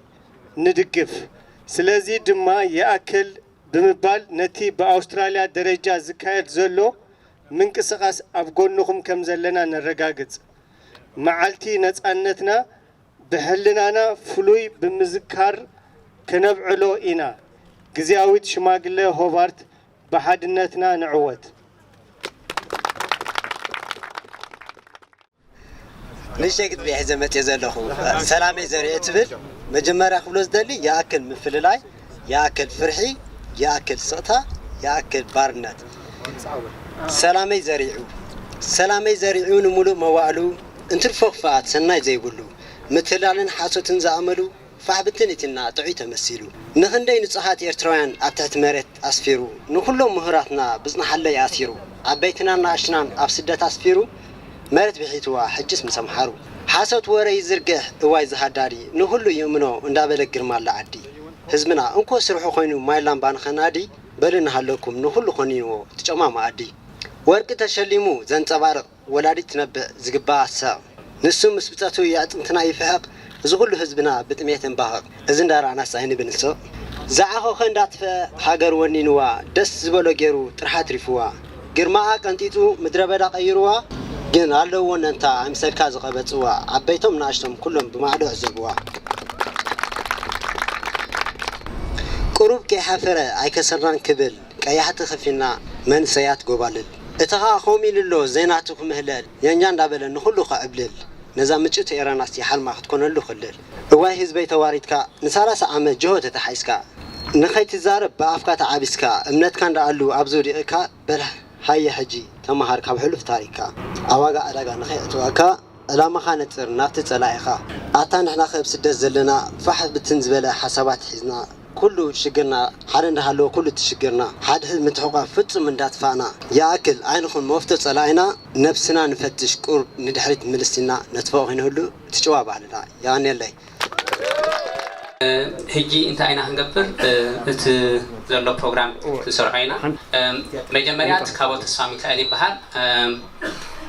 ندقف سلازي دما يأكل بمبال نتي بأستراليا درجة زكاية زلو من كسقاس أبقونكم كم زلنا نرقاقز معالتي نتأنتنا بحلنانا فلوي بمذكار كنبعلو إنا قزياويت شماقلة هوبارت بحدنتنا نعوت نشيك بحزمت يزلخو سلامي زريعت بل مجمرة خبلوز دلي يأكل مفللاي يأكل فرحي يأكل صوتا يأكل بارنات سلامي زريعو نمولو موالو انترفوق فات سناي زي يقولو مثلالن حاسوتن زعملو فحبتنيتنا تعي تمثيلو نخندي نصحات إرتراويان أبتحت مرت أسفيرو نخلو مهراتنا بزنا حلي أثيرو عبيتنا ناشنان أبسدت أسفيرو مرت بحيتوا حجس مسامحارو حاسوت وري زرقح واي زهاداري نخلو يومنو اندابلق جرمال لعدي هزمنا انكو سرحو خوينو مايلان بان خنادي بلن هالوكم نخلو خونينو تجمع عدي ورق تشليمو زنصبارق ولادي تنبأ زقبا الساق نسو مسبتاتو يعطنتنا يفحق زغلو حزبنا بتميتن باهق ازن دار انا سايني بنسو زعخو خندات حاجر ونينوا دس زبلو غيرو طرحات ريفوا ግርማኣ ቀንጢጡ ምድረ በዳ ቀይሩዋ ግን ኣለውን እንታ ኣምሰልካ ዝቐበጽዋ ዓበይቶም ናሽቶም ኩሎም ብማዕዶ ዕዘብዋ ቁሩብ ከይሓፈረ ኣይከሰራን ክብል ቀያሕቲ ኸፊና መንሰያት ጎባልል እተኻ ኾሚልሎ ዜናትኩም ምህለል የኛ እንዳበለ ንኹሉ ኸዕብልል ነዛ ምጭት ኤራናስ ይሓልማ ክትኮነሉ ኽልል እዋይ ህዝበይ ተዋሪድካ ንሳላሳ ዓመት ጅሆ ተተሓይስካ ንኸይትዛረብ በኣፍካ ተዓቢስካ እምነትካ እንዳኣሉ ኣብዙ ሪቕካ በልሕ ሃየ ሕጂ ተመሃር ካብ ሕሉፍ ታሪክካ ኣዋጋ ዕዳጋ ንኸይዕትዋካ ዕላማኻ ነፅር ናብቲ ጸላኢኻ ኣታ ንሕና ኸብ ስደት ዘለና ፋሕ ብትን ዝበለ ሓሳባት ሒዝና ኩሉ ሽግርና ሓደ እንዳሃለዎ ኩሉ ትሽግርና ሓደ ህዝብ ምትሕቋ ፍጹም እንዳትፋና ይኣክል ዓይንኹን መፍቶ ጸላኢና ነፍስና ንፈትሽ ቁርብ ንድሕሪት ምልስትና ነትፈቕ ኮይነህሉ ትጭዋ ባህልና ያኔለይ هجي انت اينا هنقبر ات زلو بروجرام تسرعينا مجمريات كابو تسامي كالي بحال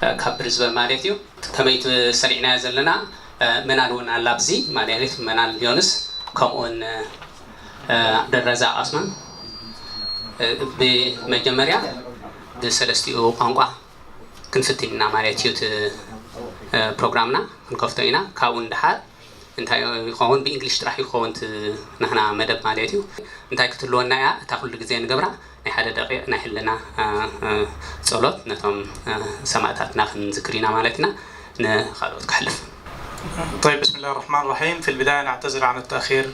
كابرز بماليتيو كميت سريعنا زلنا منالون اللابزي ماليت منال يونس كمون درزا اسمان بمجمريات دسلستيو قانقا كنفتينا ماليتيو بروجرامنا نكفتينا كاون دحال انتي يخون بإنجليش راح يخون نحنا مدب ماليتيو انتي كتلونا يا تاخذ الجزء نجبره نحل دقيقة نحلنا صلوت نتهم سمعتنا ذكرنا مالتنا نخلوت كحلف. طيب بسم الله الرحمن الرحيم. في البداية نعتذر عن التأخير،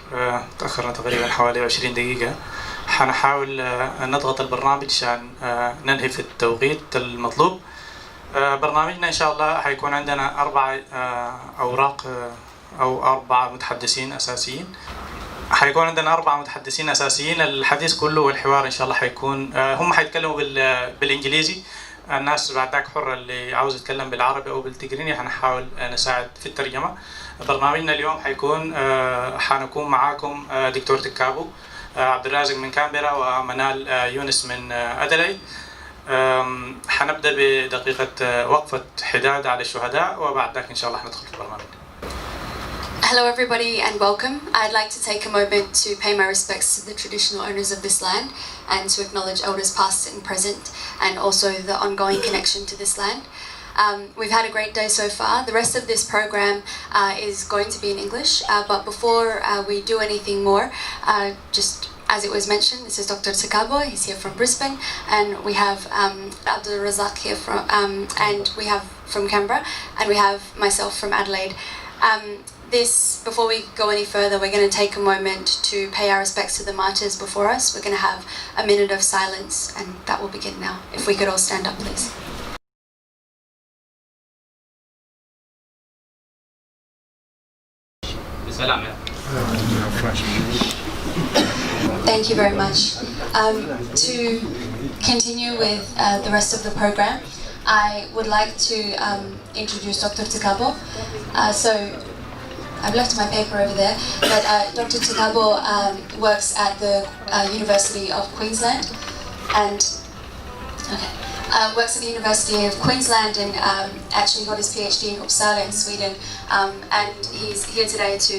تأخرنا تقريبا حوالي 20 دقيقة. حنحاول نضغط البرنامج عشان ننهي في التوقيت المطلوب. برنامجنا إن شاء الله حيكون عندنا 4 أوراق أو 4 متحدثين أساسيين. حيكون عندنا 4 متحدثين أساسيين. الحديث كله والحوار إن شاء الله حيكون هم حيتكلموا بالإنجليزي. الناس بعدك حرة اللي عاوز يتكلم بالعربي أو بالتجريني حنحاول نساعد في الترجمة. برنامجنا اليوم حنكون معاكم دكتور تكابو، عبد الرازق من كامبرا، ومنال يونس من أدلايد. حنبدأ بدقيقة وقفة حداد على الشهداء وبعد ذلك إن شاء الله ندخل في البرنامج. Hello everybody and welcome. I'd like to take a moment to pay my respects to the traditional owners of this land and to acknowledge elders past and present and also the ongoing connection to this land. We've had a great day so far. The rest of this program is going to be in English, but before we do anything more, just as it was mentioned, this is Dr. Takabo. He's here from Brisbane, and we have Abdul Razak here from, and we have from Canberra, and we have myself from Adelaide. before we go any further, we're going to take a moment to pay our respects to the martyrs before us. We're going to have a minute of silence, and that will begin now. If we could all stand up, please. Thank you very much. To continue with the rest of the program, I would like to introduce Dr. Takabo. So I've left my paper over there, but Dr. Takabo works at the University of Queensland, and works at the University of Queensland and actually got his PhD in Uppsala in Sweden, and he's here today to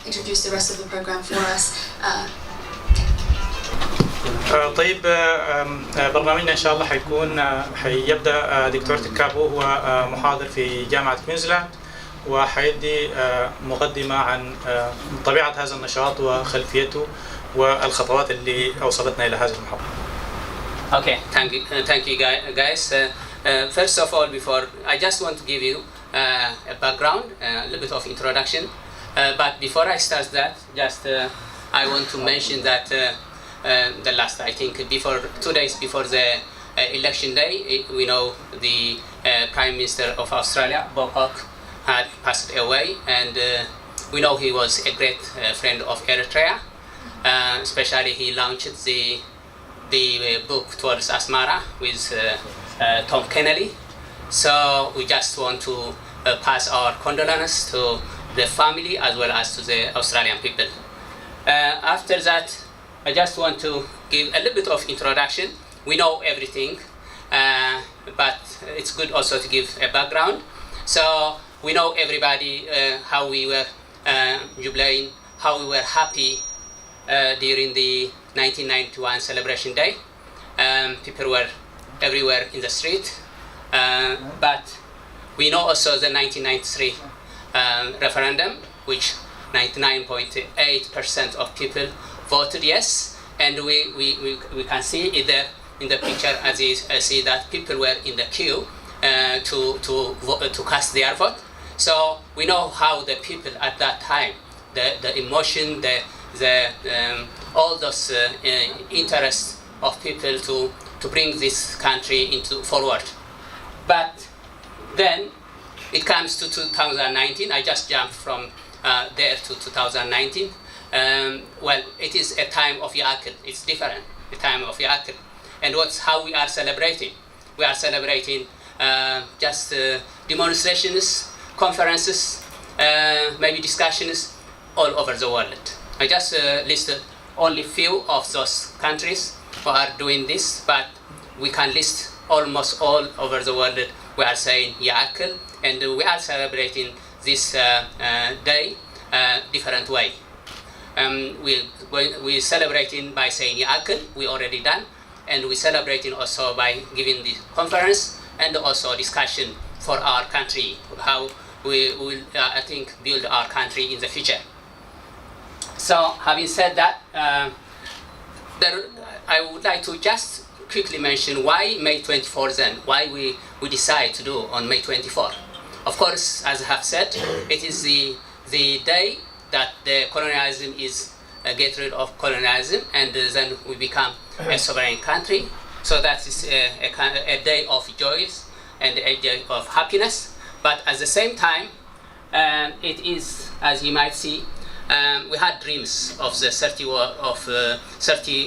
introduce the rest of the program for us. طيب برنامجنا ان شاء الله حيبدا دكتور تكابو هو محاضر في جامعه كوينزلاند وحيدي مقدمه عن طبيعه هذا النشاط وخلفيته والخطوات اللي اوصلتنا الى هذه المحطه. Okay, thank you guys. First of all, before I just want to give you a background, a little bit of introduction. But before I start that, just I want to mention that the last, I think, 2 days before the election day, we know the Prime Minister of Australia, Bob Hawke, had passed away, and we know he was a great friend of Eritrea. Especially, he launched the book Towards Asmara with Tom Kennedy. So we just want to pass our condolences to the family as well as to the Australian people. After that, I just want to give a little bit of introduction. We know everything, but it's good also to give a background. So we know everybody how we were jubilating, how we were happy during the 1991 celebration day. People were everywhere in the street, but we know also the 1993 referendum, which 99.8% of people voted yes, and we can see it there in the picture, as you see that people were in the queue to cast their vote. So we know how the people at that time, the emotion, all those interests of people to bring this country into forward. But then it comes to 2019. I just jumped from there to 2019. Well, it is a time of Yiakel. It's different, the time of Yiakel. And how we are celebrating? We are celebrating just demonstrations, conferences, maybe discussions all over the world. I just listed only few of those countries who are doing this, but we can list almost all over the world. We are saying Yiakel, and we are celebrating this day different way. We celebrating by saying Yiakel, we already done, and we celebrating also by giving the conference and also discussion for our country, how we will, I think, build our country in the future. So, having said that, I would like to just quickly mention why May 24 then, why we decide to do on May 24. Of course, as I have said, it is the day that the colonialism is get rid of colonialism, and then we become a sovereign country. So that is a day of joys and a day of happiness. But at the same time, it is, as you might see, we had dreams of the 30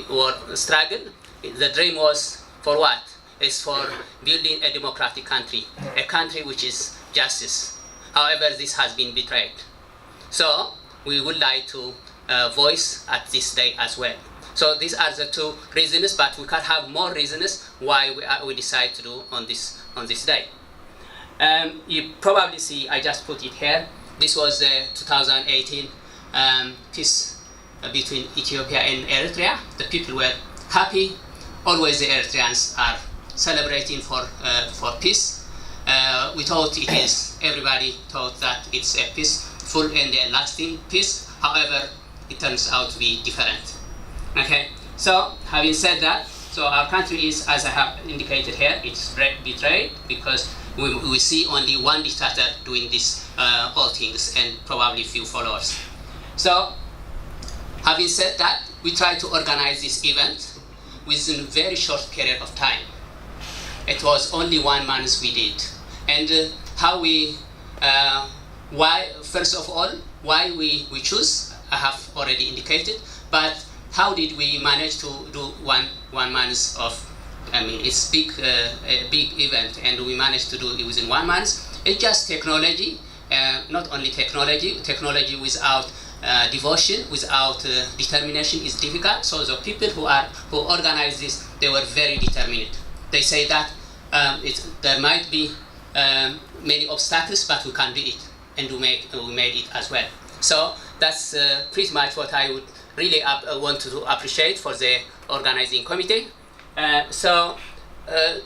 war struggle. The dream was for what? It's for building a democratic country, a country which is justice. However, this has been betrayed. So we would like to voice at this day as well. So these are the two reasons, but we can have more reasons why we decide to do on this day. You probably see, I just put it here. This was the 2018 peace between Ethiopia and Eritrea. The people were happy. Always the Eritreans are celebrating for peace. We thought it is. Everybody thought that it's a peaceful and a lasting peace. However, it turns out to be different. Okay. So having said that, so our country is, as I have indicated here, it's betrayed because we see only one dictator doing this all things and probably few followers. So, having said that, we try to organize this event within a very short period of time. It was only 1 month we did. And how we, why, first of all, why we choose, I have already indicated, but how did we manage to do one month of, it's a big event, and we managed to do it within 1 month. It's just technology, not only technology without devotion, without determination is difficult. So the people who organize this, they were very determined. They say that there might be many obstacles, but we can do it, and we made it as well. So that's pretty much what I would really want to appreciate for the organizing committee. So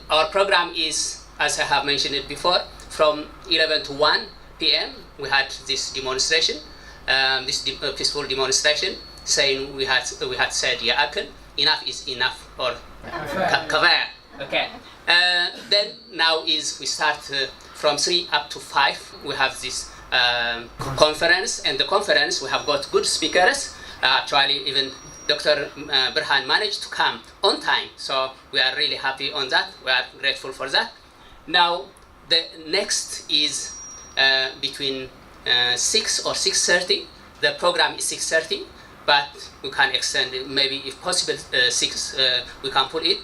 our program is, as I have mentioned it before, from 11 to 1 p.m. we had this demonstration, this peaceful demonstration, saying we had said Yiakel, enough is enough, or kavaya. Okay. Then now we start from 3 up to 5. We have this conference, and the conference we have got good speakers. Actually, even Dr. Burhan managed to come on time, so we are really happy on that. We are grateful for that. Now, the next is between 6 or 6:30. The program is 6:30, but we can extend it, maybe if possible 6. We can put it.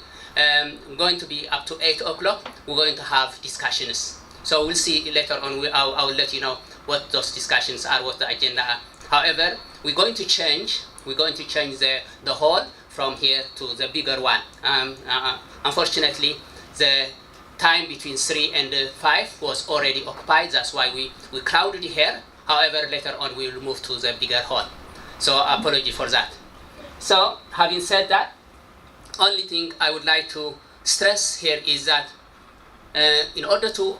Going to be up to 8 o'clock. We're going to have discussions. So we'll see later on. I will let you know what those discussions are, what the agenda are. However, we're going to change the hall from here to the bigger one. Unfortunately, the time between 3 and 5 was already occupied. That's why we crowded here. However, later on we will move to the bigger hall. So apology for that. So having said that, only thing I would like to stress here is that in order to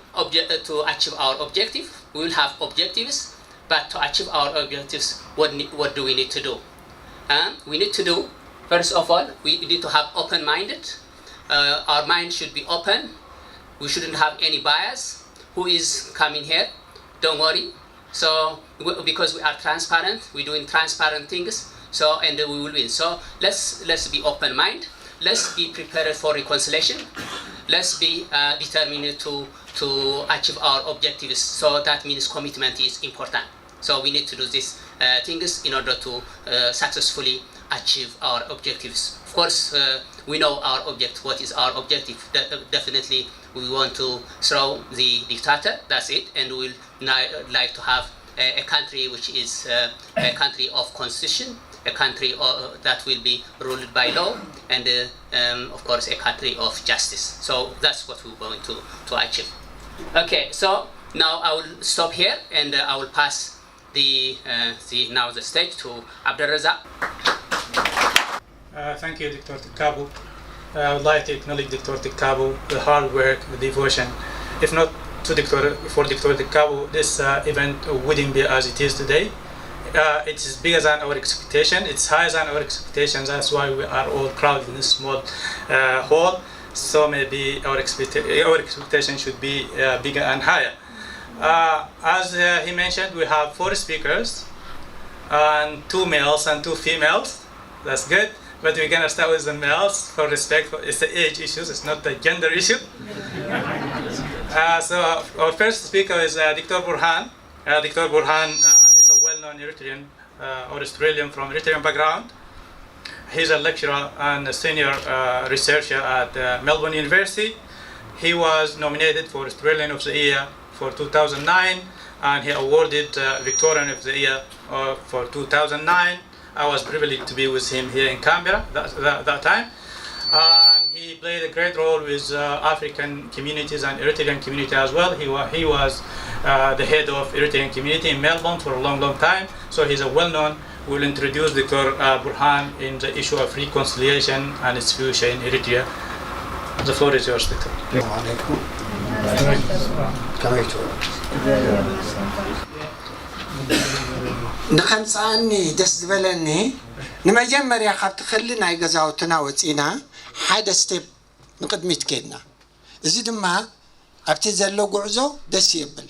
achieve our objective, we will have objectives, but to achieve our objectives, what do we need to do? We need to do, first of all, we need to have open-minded. Our mind should be open. We shouldn't have any bias. Who is coming here? Don't worry. So, because we are transparent, we're doing transparent things, so, and we will win. So let's be open-minded. Let's be prepared for reconciliation. Let's be determined to achieve our objectives. So that means commitment is important. So we need to do these things in order to successfully achieve our objectives. Of course, we know our objective. What is our objective? Definitely, we want to throw the dictator. That's it, and we'll like to have a country which is a country of constitution, a country that will be ruled by law, and of course a country of justice. So that's what we're going to achieve. Okay, so now I will stop here, and I will pass now the stage to Abdelrazak. Thank you, Dr. Tikabo. I would like to acknowledge Dr. Tikabo, the hard work, the devotion. If not for Dr. Tikabo, this event wouldn't be as it is today. It is bigger than our expectation. It's higher than our expectations. That's why we are all crowded in this small hall. So maybe our expectation should be bigger and higher. As he mentioned, we have 4 speakers, and 2 males and 2 females. That's good. But we're gonna start with the males for respect. It's the age issues. It's not the gender issue. So our first speaker is Dr. Burhan. Dr. Burhan is a well-known Eritrean or Australian from Eritrean background. He's a lecturer and a senior researcher at Melbourne University. He was nominated for Australian of the Year for 2009, and he awarded Victorian of the Year for 2009. I was privileged to be with him here in Canberra that time. And he played a great role with African communities and Eritrean community as well. He was the head of Eritrean community in Melbourne for a long time. So he's a well-known. We'll introduce Dr. Burhan in the issue of reconciliation and its future in Eritrea. The floor is yours, Dr. ንኸንፃኒ ደስ ዝበለኒ ንመጀመርያ ካብቲ ክሊ ናይ ገዛውትና ወፂና ሓደ ስቴፕ ንቅድሚት ከድና እዚ ድማ ኣብቲ ዘሎ ጉዕዞ ደስ ይብል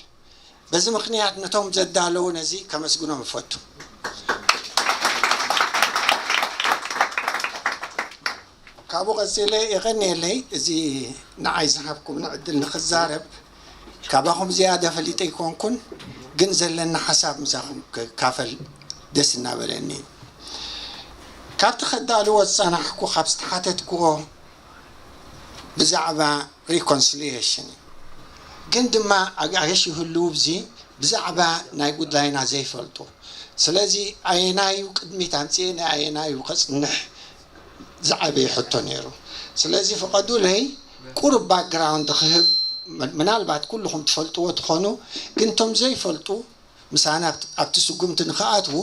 በዚ ምክንያት ነቶም ዘዳለው ነዚ ከመስግኖም ይፈቱ ካብኡ ቀፂለ ይቀኒየለይ እዚ ንዓይ ዝሃብኩም ንዕድል ንክዛረብ ካባኹም ዝያደ ፈሊጠ ይኮንኩን ግን ዘለና ሓሳብ ምሳኹም ክካፈል ደስ እናበለኒ ካብቲ ከዳልዎ ዝፀናሕኩ ካብ ዝተሓተትክዎ ብዛዕባ ሪኮንሲሊየሽን ግን ድማ ኣጋየሽ ይህልው ብዚ ብዛዕባ ናይ ጉዳይና ዘይፈልጡ ስለዚ ኣየናዩ ቅድሚት ኣንፅየ ናይ ኣየናዩ ከፅንሕ ዝዓበየ ሕቶ ነይሩ ስለዚ ፍቐዱለይ ቁሩብ ባክግራውንድ ክህብ ምናልባት ኩልኩም ትፈልጥዎ ትኾኑ ግን ቶም ዘይፈልጡ ምሳና ኣብቲ ስጉምቲ ንኽኣትዉ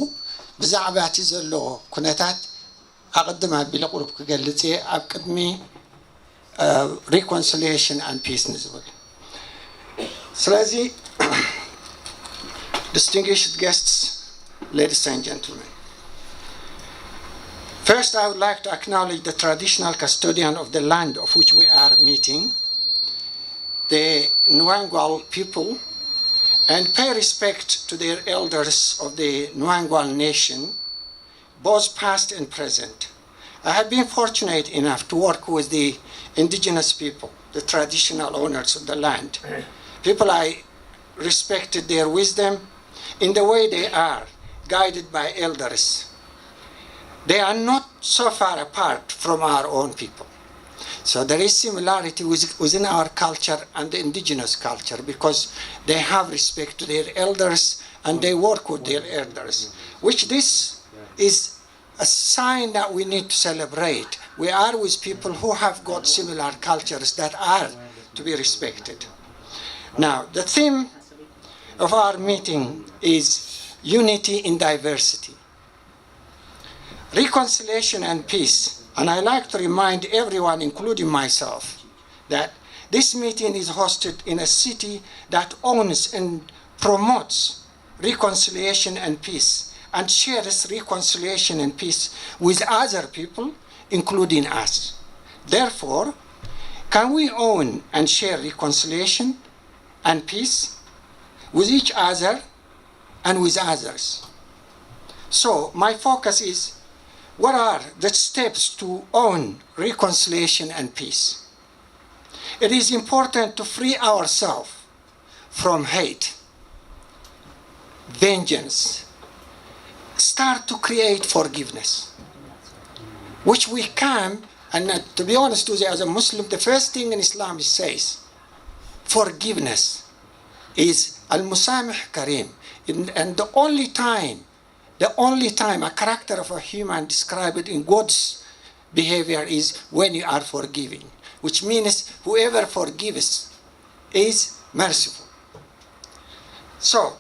ብዛዕባ እቲ ዘለዎ ኩነታት ኣቕድም ኣቢለ ቁሩብ ክገልፅ እየ ኣብ ቅድሚ reconciliation and peace ንዝብል ስለዚ distinguished guests, ladies and gentlemen, first I would like to acknowledge the traditional custodian of the land of which we are meeting, the Nwangwal people, and pay respect to their elders of the Nwangwal nation, both past and present. I have been fortunate enough to work with the indigenous people, the traditional owners of the land. People I respected their wisdom in the way they are, guided by elders. They are not so far apart from our own people. So there is similarity within our culture and the indigenous culture because they have respect to their elders and they work with their elders, which this is a sign that we need to celebrate. We are with people who have got similar cultures that are to be respected. Now, the theme of our meeting is unity in diversity, reconciliation and peace. And I like to remind everyone, including myself, that this meeting is hosted in a city that owns and promotes reconciliation and peace, and shares reconciliation and peace with other people, including us. Therefore, can we own and share reconciliation and peace with each other and with others? So my focus is, what are the steps to own reconciliation and peace? It is important to free ourselves from hate, vengeance, start to create forgiveness, which we can, and to be honest with you as a Muslim, the first thing in Islam it says, forgiveness is al-musamih kareem. And the only time a character of a human described in God's behavior is when you are forgiving, which means whoever forgives is merciful. So,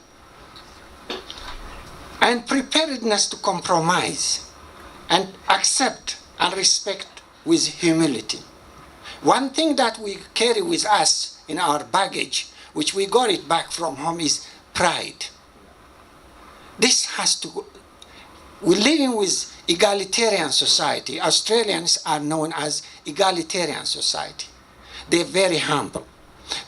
and preparedness to compromise and accept and respect with humility. One thing that we carry with us in our baggage, which we got it back from home, is pride. This has to go. We're living with egalitarian society. Australians are known as egalitarian society. They're very humble.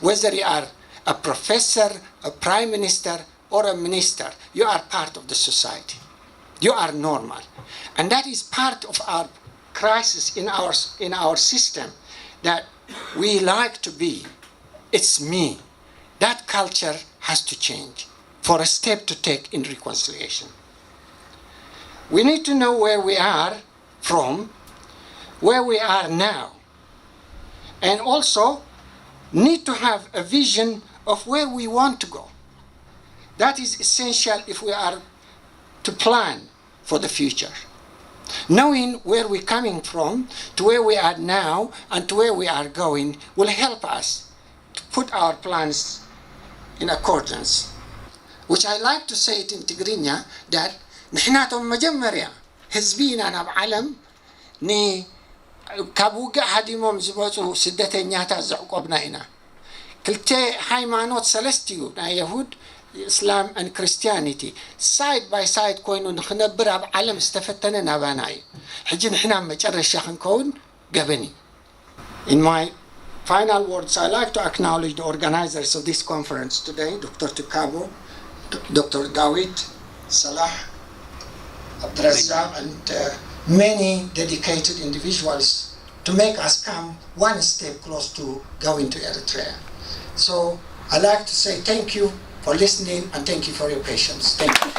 Whether you are a professor, a prime minister, or a minister, you are part of the society. You are normal. And that is part of our crisis in our system, that we like to be, it's me. That culture has to change for a step to take in reconciliation. We need to know where we are from, where we are now, and also need to have a vision of where we want to go. That is essential if we are to plan for the future. Knowing where we're coming from to where we are now and to where we are going will help us to put our plans in accordance. Which I like to say it in Tigrinya, that نحناتهم مجمريا حزبينا ناب علم ني كابوغا هاديموم زبوتو سدتنياتا زعقوبنا هنا كلتي هايمانوت سلستيو نا يهود Islam and Christianity side by side كوينو نخنبر اب علم استفتنا ناباناي حجي نحنا مجرشا خنكون قبني. In my final words, I'd like to acknowledge the organizers of this conference today, Dr. Tukabo, Dr. Dawit, Salah, Abdrazak, and many dedicated individuals to make us come one step close to going to Eritrea. So I'd like to say thank you for listening and thank you for your patience. Thank you.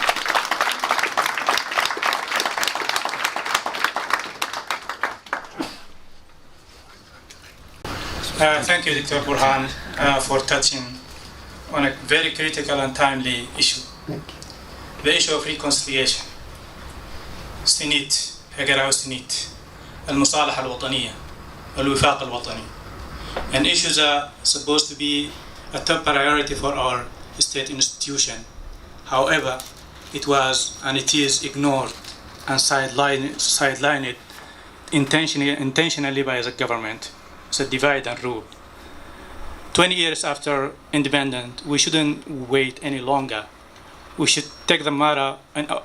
Thank you, Dr. Burhan, for touching on a very critical and timely issue. The issue of reconciliation. سنيت هجراوي سنيت المصالحة الوطنية الوفاق الوطني. And issues are supposed to be a top priority for our state institution. However, it was and it is ignored and sidelined intentionally by the government. It's a divide and rule. 20 years after independence, we shouldn't wait any longer. We should take the matter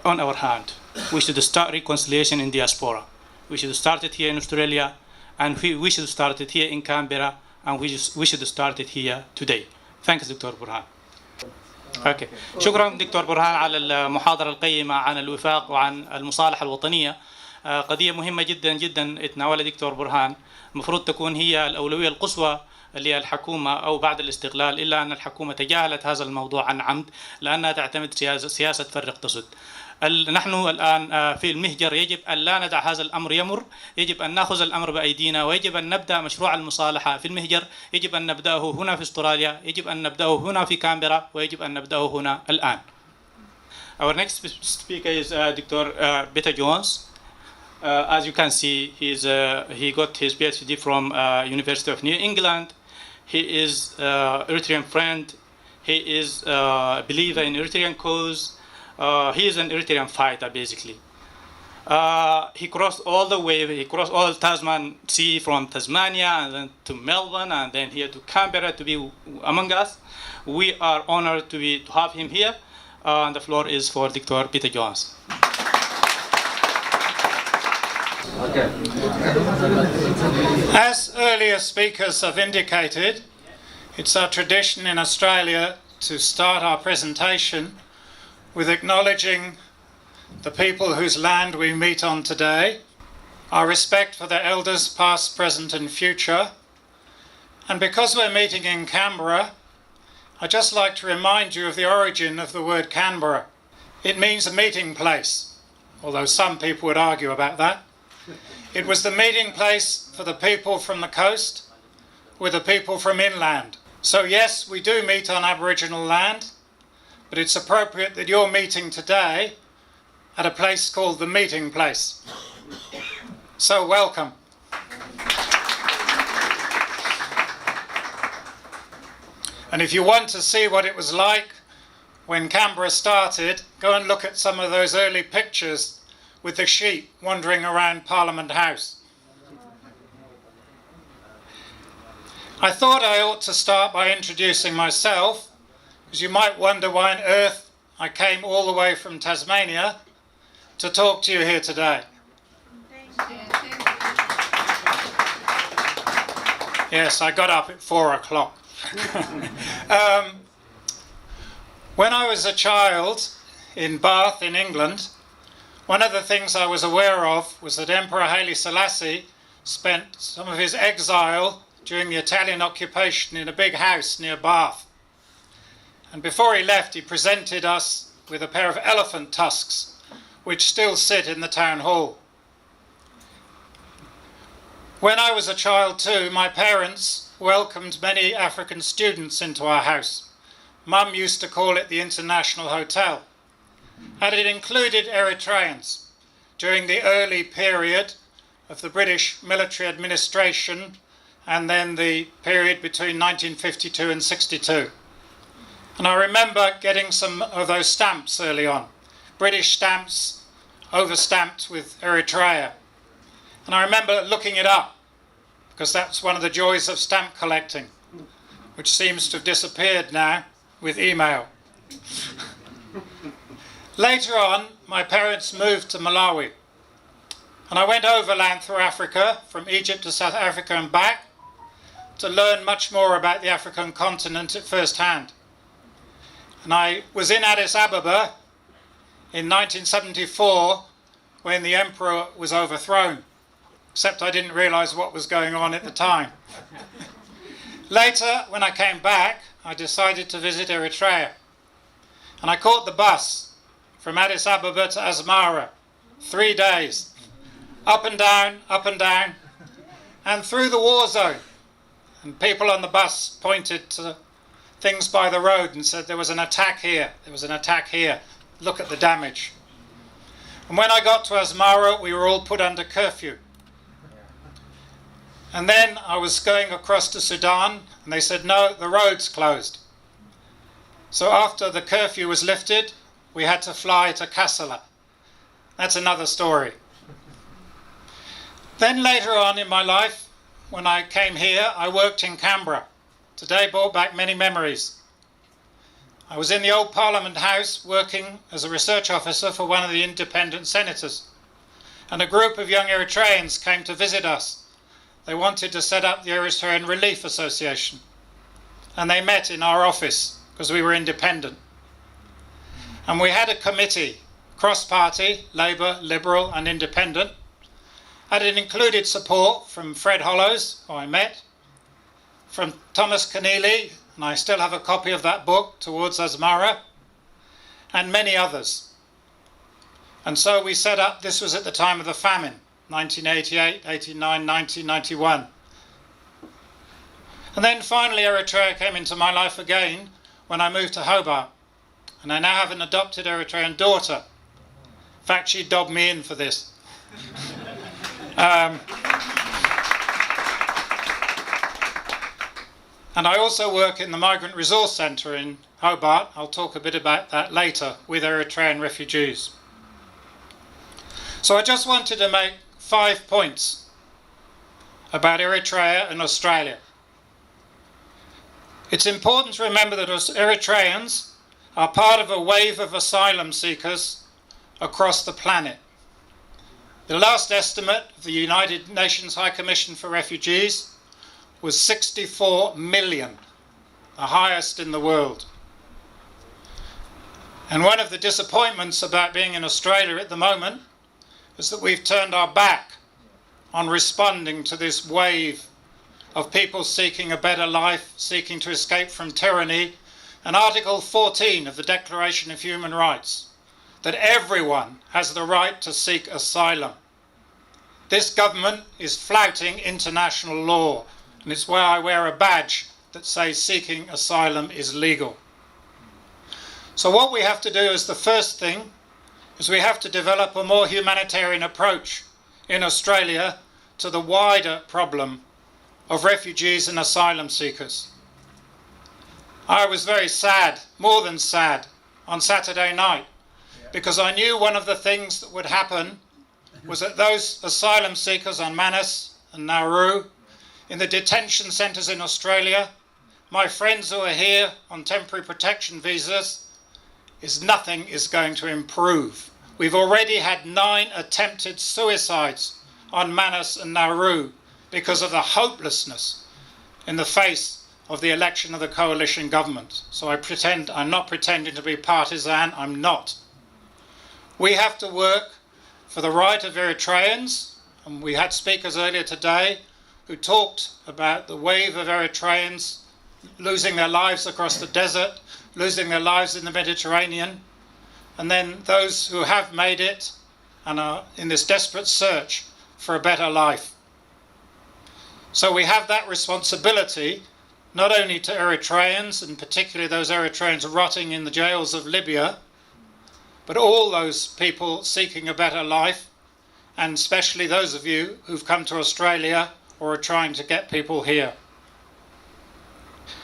on our hand. We should start reconciliation in diaspora. We should start it here in Australia, and we should start it here in Canberra, and we should start it here today. Thanks, Dr. Burhan. Okay. شكرا دكتور برهان على المحاضرة القيمة عن الوفاق وعن المصالحة الوطنية. قضية مهمة جدا جدا اتناولها دكتور برهان. المفروض تكون هي الأولوية القصوى للحكومة أو بعد الاستقلال، إلا أن الحكومة تجاهلت هذا الموضوع عن عمد لأنها تعتمد سياسة فرق تسد. نحن الآن في المهجر يجب أن لا ندع هذا الأمر يمر، يجب أن نأخذ الأمر بأيدينا، ويجب أن نبدأ مشروع المصالحة في المهجر. يجب أن نبدأه هنا في أستراليا، يجب أن نبدأه هنا في كامبرا، ويجب أن نبدأه هنا الآن. Our next speaker is Dr. Peter Jones. As you can see, he got his PhD from University of New England. He is Eritrean friend. He is a believer in Eritrean cause. He is an Eritrean fighter, basically. He crossed all the way. He crossed all Tasman Sea from Tasmania and then to Melbourne and then here to Canberra to be among us. We are honored to have him here. And the floor is for Dr. Peter Jones. Okay. As earlier speakers have indicated, it's our tradition in Australia to start our presentation with acknowledging the people whose land we meet on today, our respect for their elders past, present and future. And because we're meeting in Canberra, I'd just like to remind you of the origin of the word Canberra. It means a meeting place, although some people would argue about that. It was the meeting place for the people from the coast with the people from inland. So yes, we do meet on Aboriginal land, but it's appropriate that you're meeting today at a place called the Meeting Place. So welcome. And if you want to see what it was like when Canberra started, go and look at some of those early pictures with the sheep wandering around Parliament House. I thought I ought to start by introducing myself, because you might wonder why on earth I came all the way from Tasmania to talk to you here today. Yes, I got up at 4 o'clock. When I was a child in Bath in England, one of the things I was aware of was that Emperor Haile Selassie spent some of his exile during the Italian occupation in a big house near Bath. And before he left, he presented us with a pair of elephant tusks, which still sit in the town hall. When I was a child too, my parents welcomed many African students into our house. Mum used to call it the International Hotel. And it included Eritreans during the early period of the British military administration and then the period between 1952 and 62. And I remember getting some of those stamps early on, British stamps overstamped with Eritrea. And I remember looking it up, because that's one of the joys of stamp collecting, which seems to have disappeared now with email. Later on, my parents moved to Malawi, and I went overland through Africa, from Egypt to South Africa and back, to learn much more about the African continent at first hand. And I was in Addis Ababa in 1974 when the emperor was overthrown, except I didn't realize what was going on at the time. Later, when I came back, I decided to visit Eritrea. And I caught the bus from Addis Ababa to Asmara, 3 days, up and down, and through the war zone. And people on the bus pointed to things by the road and said there was an attack here, there was an attack here, look at the damage. And when I got to Asmara, we were all put under curfew. And then I was going across to Sudan, and they said, no, the road's closed. So after the curfew was lifted, we had to fly to Kassala. That's another story. Then later on in my life, when I came here, I worked in Canberra. Today brought back many memories. I was in the old Parliament House working as a research officer for one of the independent senators. And a group of young Eritreans came to visit us. They wanted to set up the Eritrean Relief Association. And they met in our office because we were independent. And we had a committee, cross-party, Labour, Liberal and Independent. And it included support from Fred Hollows, who I met, from Thomas Keneally, and I still have a copy of that book, Towards Asmara, and many others. And so we set up, this was at the time of the famine, 1988, 89, 90, 91. And then finally Eritrea came into my life again when I moved to Hobart. And I now have an adopted Eritrean daughter. In fact, she dobbed me in for this. And I also work in the Migrant Resource Centre in Hobart. I'll talk a bit about that later, with Eritrean refugees. So I just wanted to make 5 points about Eritrea and Australia. It's important to remember that Eritreans are part of a wave of asylum seekers across the planet. The last estimate of the United Nations High Commission for Refugees was 64 million, the highest in the world. And one of the disappointments about being in Australia at the moment is that we've turned our back on responding to this wave of people seeking a better life, seeking to escape from tyranny, and Article 14 of the Declaration of Human Rights, that everyone has the right to seek asylum. This government is flouting international law, and it's why I wear a badge that says seeking asylum is legal. So what we have to do is the first thing is we have to develop a more humanitarian approach in Australia to the wider problem of refugees and asylum seekers. I was very sad, more than sad, on Saturday night because I knew one of the things that would happen was that those asylum seekers on Manus and Nauru, in the detention centres in Australia, my friends who are here on temporary protection visas, nothing is going to improve. We've already had 9 attempted suicides on Manus and Nauru because of the hopelessness in the face of the election of the coalition government. So I'm not pretending to be partisan, I'm not. We have to work for the right of Eritreans, and we had speakers earlier today who talked about the wave of Eritreans losing their lives across the desert, losing their lives in the Mediterranean, and then those who have made it and are in this desperate search for a better life. So we have that responsibility, not only to Eritreans, and particularly those Eritreans rotting in the jails of Libya, but all those people seeking a better life, and especially those of you who've come to Australia or are trying to get people here.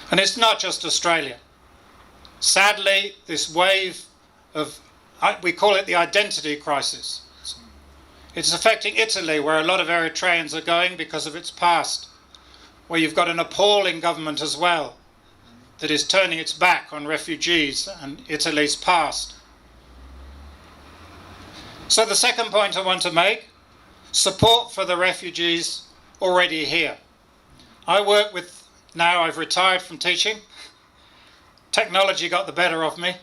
And it's not just Australia. Sadly, this wave of, we call it the identity crisis. It's affecting Italy, where a lot of Eritreans are going because of its past, where you've got an appalling government as well that is turning its back on refugees and Italy's past. So the second point I want to make, support for the refugees already here. I work with now I've retired from teaching. Technology got the better of me.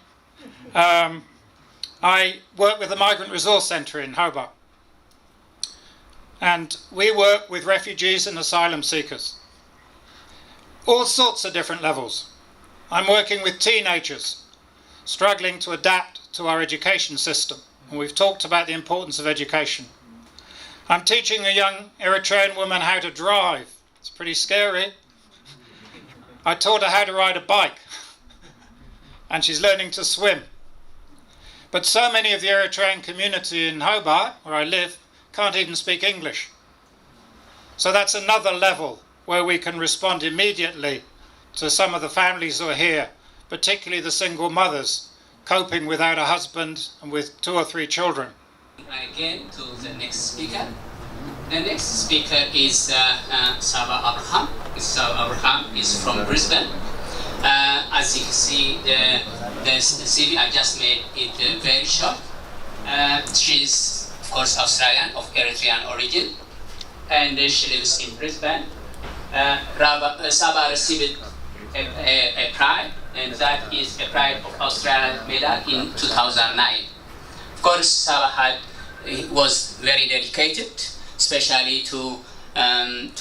I work with the Migrant Resource Centre in Hobart. And we work with refugees and asylum seekers. All sorts of different levels. I'm working with teenagers struggling to adapt to our education system. And we've talked about the importance of education. I'm teaching a young Eritrean woman how to drive. It's pretty scary. I taught her how to ride a bike. And she's learning to swim. But so many of the Eritrean community in Hobart, where I live, can't even speak English. So that's another level where we can respond immediately to some of the families who are here, particularly the single mothers coping without a husband and with 2 or 3 children. Again to the next speaker. The next speaker is Saba Abraham. Saba Abraham is from Brisbane. As you can see, the CV I just made it very short. She's, of course, Australian of Eritrean origin, and she lives in Brisbane. Saba received a pride, and that is a Pride of Australia medal in 2009. Of course, Saba was very dedicated, especially to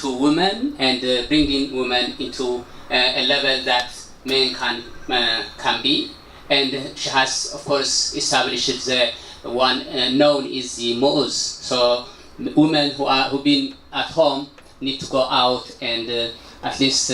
women and bringing women into a level that men can be. And she has, of course, established the one known as the Mo'uz. So women who've been at home need to go out and at least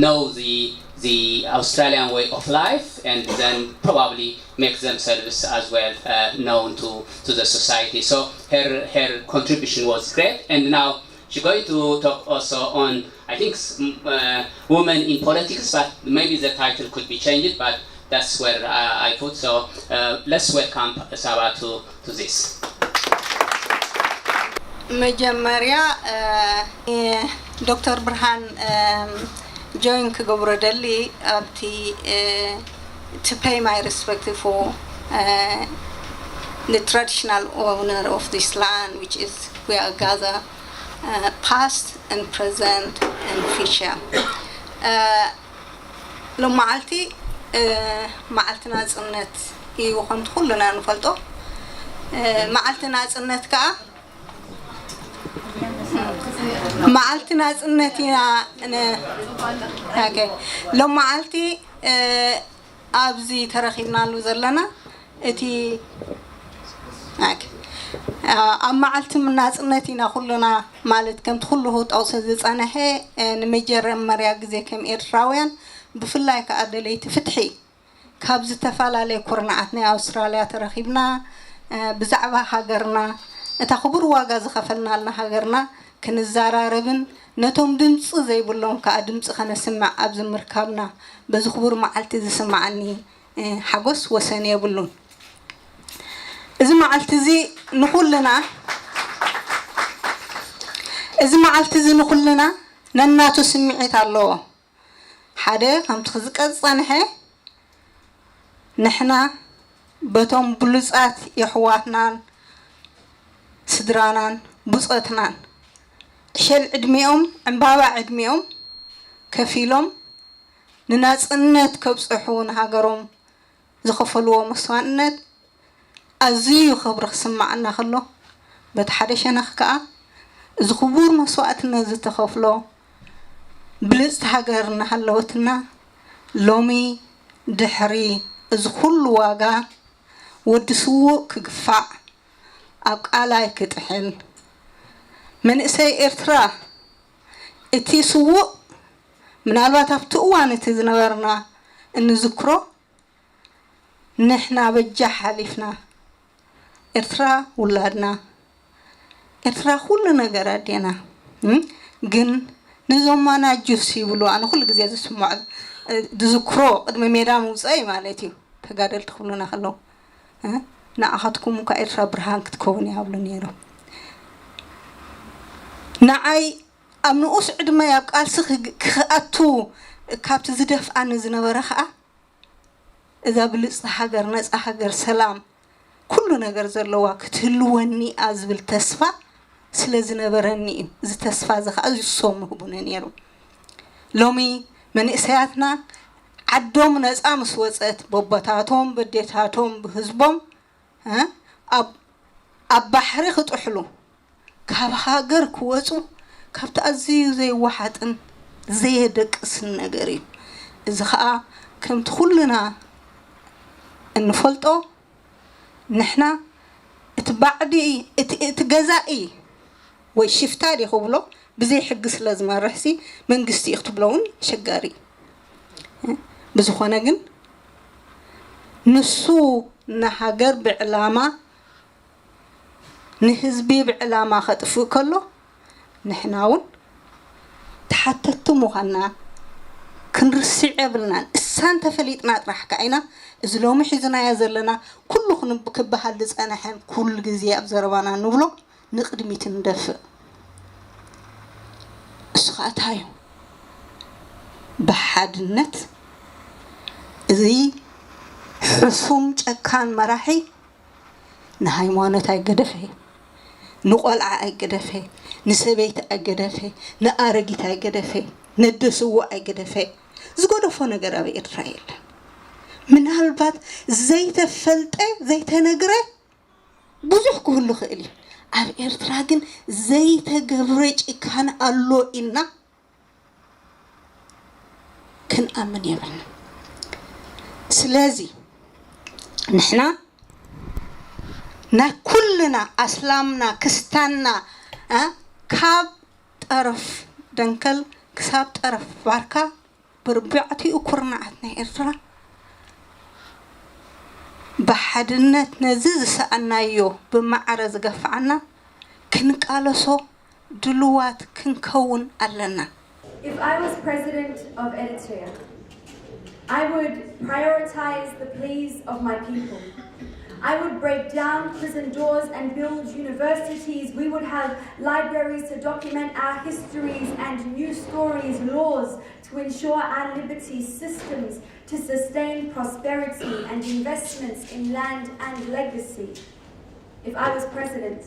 know the Australian way of life, and then probably make themselves as well known to the society. So her contribution was great, and now she's going to talk also on, I think, women in politics, but maybe the title could be changed, but that's where I put. So let's welcome Saba to this. መጀመሪያ ዶክተር ብርሃን join ክገብሮ ደሊ ኣብቲ to pay my respect for the traditional owner of this land, which is we are gather past and present and future. لمعلتي معلتنا ጽነት ይኹን ኩሉና ንፈልጦ معلتنا ጽነት ከኣ معلتنا ጽነትና اوكي لو معلتي ابزي ተረኺብናሉ ዘለና እቲ اوكي ኣብ معلتي ምናጽነትና ኩሉና ማለት ከም ኩሉ ጠውሰ ዝጸነሐ ንመጀመርያ ግዜ ከም ኤርትራውያን ብፍላይ ከኣደለይቲ ፍትሒ ካብ ዝተፋላለየ ኩርናዓት ናይ ኣውስትራልያ ተረኺብና ብዛዕባ ሃገርና እታ ክቡር ዋጋ ዝኸፈልናልና ሃገርና ክንዛራረብን ነቶም ድምጽ ዘይብሎም ከኣ ድምጽ ከነስምዕ ኣብ ዝምርካብና በዚ ክቡር መዓልቲ ዝስማዓኒ ሓጎስ ወሰን የብሉን እዚ መዓልቲ እዚ ንኹልና እዚ መዓልቲ እዚ ንኹልና ነናቱ ስምዒት ኣለዎ ሓደ ከምቲ ዝቀጸንሐ ንሕና በቶም ብሉጻት የሕዋትናን ስድራናን ብጾትናን شل عدميهم عمبابا عدميهم كفيلهم نناصنت كبصحون هاجرهم زخفلوا مسوانت ازيو خبر سمعنا خلو بتحدش نخكا زخبور مسواتنا زتخفلو بلست هاجرنا حلوتنا لومي دحري زخل واغا ودسوق كفع ابقالاي كتحل من اسي ارترا اتي سوق من البات افتوان تزنبرنا ان ذكرو نحنا بجح حلفنا ارترا ولادنا ارترا كل ነገር አደና ግን ንዞማና ጁሲ ብሎ አነ ሁሉ ግዜ ዝስማዕ ዝዝክሮ ቅድመ ሜዳ ሙጻይ ማለት እዩ ተጋደልት ሁሉና ከለው ንኣኻትኩም ከኤርትራ ብርሃን ክትከውን ያብሉ ነይሩ نعي أمن أسعد ما يبقى سخ كأتو كابت زدف عن زنبرخة إذا بلص حجر ناس حجر سلام كلنا جرز اللوا كتلوني أز بالتسفى سلزنا برني زتسفى زخ أز الصوم هو بنيرو لومي من إسياتنا عدوم ناس أمس وسط ببطاتهم بديتاتهم بحزبهم أب بحري خطحلو كاب هاجر كوزو كاب تأزي زي واحد زي دك السنجري إذا خا كم تخلنا النفلتو نحنا تبعدي تجزائي ويشفتاري خبلو بزي حقس لازم الرحسي من قستي يختبلون شجاري بزخونا جن نسو نحجر بعلامة نهزبي بعلامة خطفو كله نحناون تحتتو مهنا كنرسي عبلنا السان تفليتنا راح كأينا إزلوم حزنا يزلنا كله خنبك بحدث أنا حين كل جزية أبزربانا نبلو نقدمي تندفع السخات هايو بحدنت زي حسوم كان مراحي نهاي مانت أجدفه نقلع أجدفه نسبيت أجدفه نأرجت أجدفه ندسوا أجدفه زقودة فونا جرابي إسرائيل من هالبات زي تفلتة زي تنجرة بزح كله خيلي أب إرتراجن زي تجبرج كان الله إنا كن أمن يبن سلازي نحنا نا كلنا أسلامنا كستاننا كاب طرف دنكل كساب طرف باركا بربيعتي أكرنا عتنا إرترا بحدنت نزز سأنايو بمعرز قفعنا كنقالسو دلوات كنكون ألنا. If I was president of Eritrea, I would prioritize the pleas of my people. I would break down prison doors and build universities. We would have libraries to document our histories and new stories, laws to ensure our liberty, systems to sustain prosperity and investments in land and legacy. If I was president,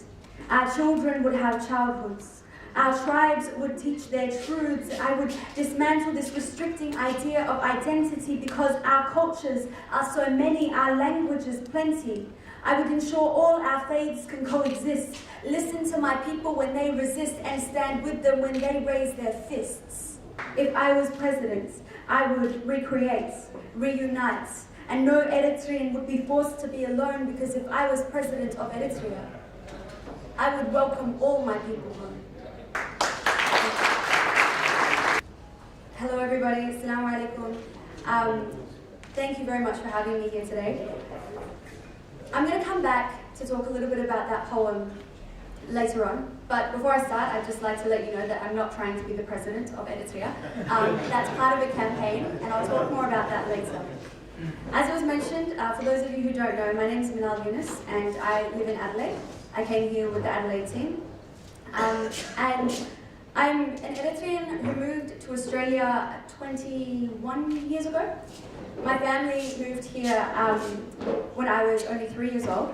our children would have childhoods. Our tribes would teach their truths. I would dismantle this restricting idea of identity because our cultures are so many, our languages plenty. I would ensure all our faiths can coexist. Listen to my people when they resist and stand with them when they raise their fists. If I was president, I would recreate, reunite, and no Eritrean would be forced to be alone because if I was president of Eritrea, I would welcome all my people home. Hello everybody, assalamu alaikum. Thank you very much for having me here today. I'm going to come back to talk a little bit about that poem later on, but before I start, I'd just like to let you know that I'm not trying to be the president of Eritrea. That's part of a campaign, and I'll talk more about that later. As it was mentioned, for those of you who don't know, my name is Minal Yunus, and I live in Adelaide. I came here with the Adelaide team. And I'm an Eritrean who moved to Australia 21 years ago. My family moved here when I was only 3 years old.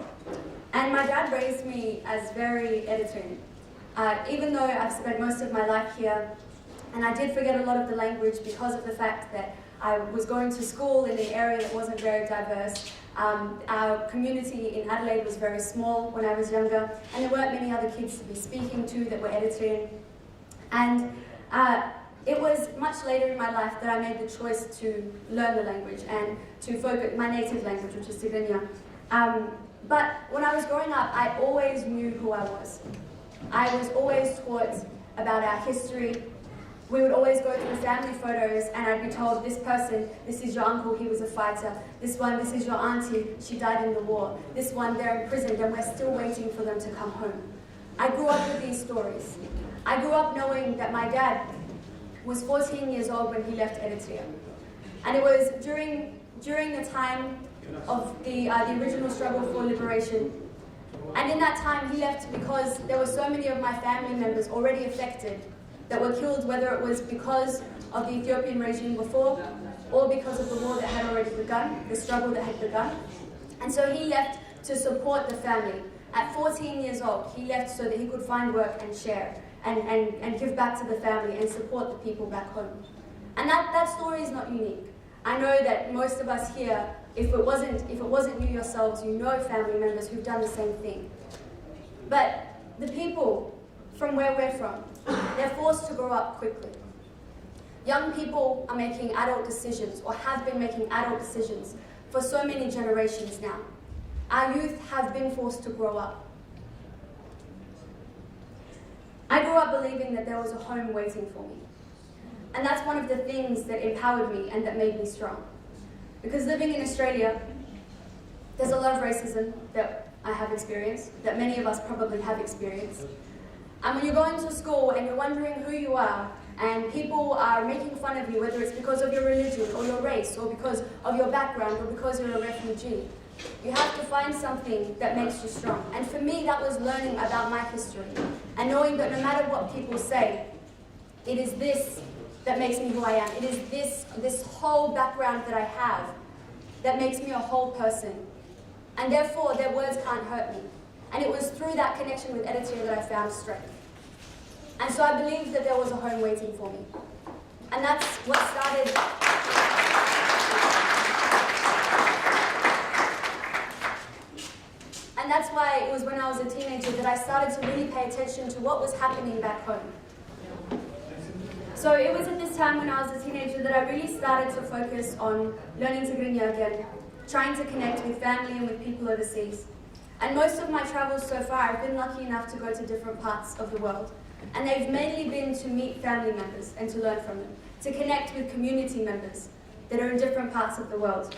And my dad raised me as very Eritrean. Even though I've spent most of my life here, and I did forget a lot of the language because of the fact that I was going to school in an area that wasn't very diverse. Our community in Adelaide was very small when I was younger, and there weren't many other kids to be speaking to that were Eritrean. And it was much later in my life that I made the choice to learn the language and to focus my native language, which is Tigrinya. But when I was growing up, I always knew who I was. I was always taught about our history. We would always go through family photos and I'd be told, this person, this is your uncle, he was a fighter. This one, this is your auntie, she died in the war. This one, they're imprisoned and we're still waiting for them to come home. I grew up with these stories. I grew up knowing that my dad was 14 years old when he left Eritrea. And it was during the time of the original struggle for liberation. And in that time, he left because there were so many of my family members already affected that were killed, whether it was because of the Ethiopian regime before or because of the war that had already begun, the struggle that had begun. And so he left to support the family. At 14 years old, he left so that he could find work and share and give back to the family and support the people back home. And that story is not unique. I know that most of us here, if it wasn't you yourselves, you know family members who've done the same thing. But the people from where we're from, they're forced to grow up quickly. Young people are making adult decisions, or have been making adult decisions for so many generations now. Our youth have been forced to grow up. I grew up believing that there was a home waiting for me. And that's one of the things that empowered me and that made me strong. Because living in Australia, there's a lot of racism that I have experienced, that many of us probably have experienced. And when you're going to school and you're wondering who you are, and people are making fun of you, whether it's because of your religion or your race, or because of your background, or because you're a refugee, you have to find something that makes you strong. And for me, that was learning about my history, and knowing that no matter what people say, it is this that makes me who I am. It is this whole background that I have that makes me a whole person. And therefore, their words can't hurt me. And it was through that connection with Eritrea that I found strength. And so I believed that there was a home waiting for me. And that's what started. And that's why it was when I was a teenager that I started to really pay attention to what was happening back home. So it was at this time when I was a teenager that I really started to focus on learning Tigrinya again, trying to connect with family and with people overseas. And most of my travels so far, I've been lucky enough to go to different parts of the world. And they've mainly been to meet family members and to learn from them, to connect with community members that are in different parts of the world.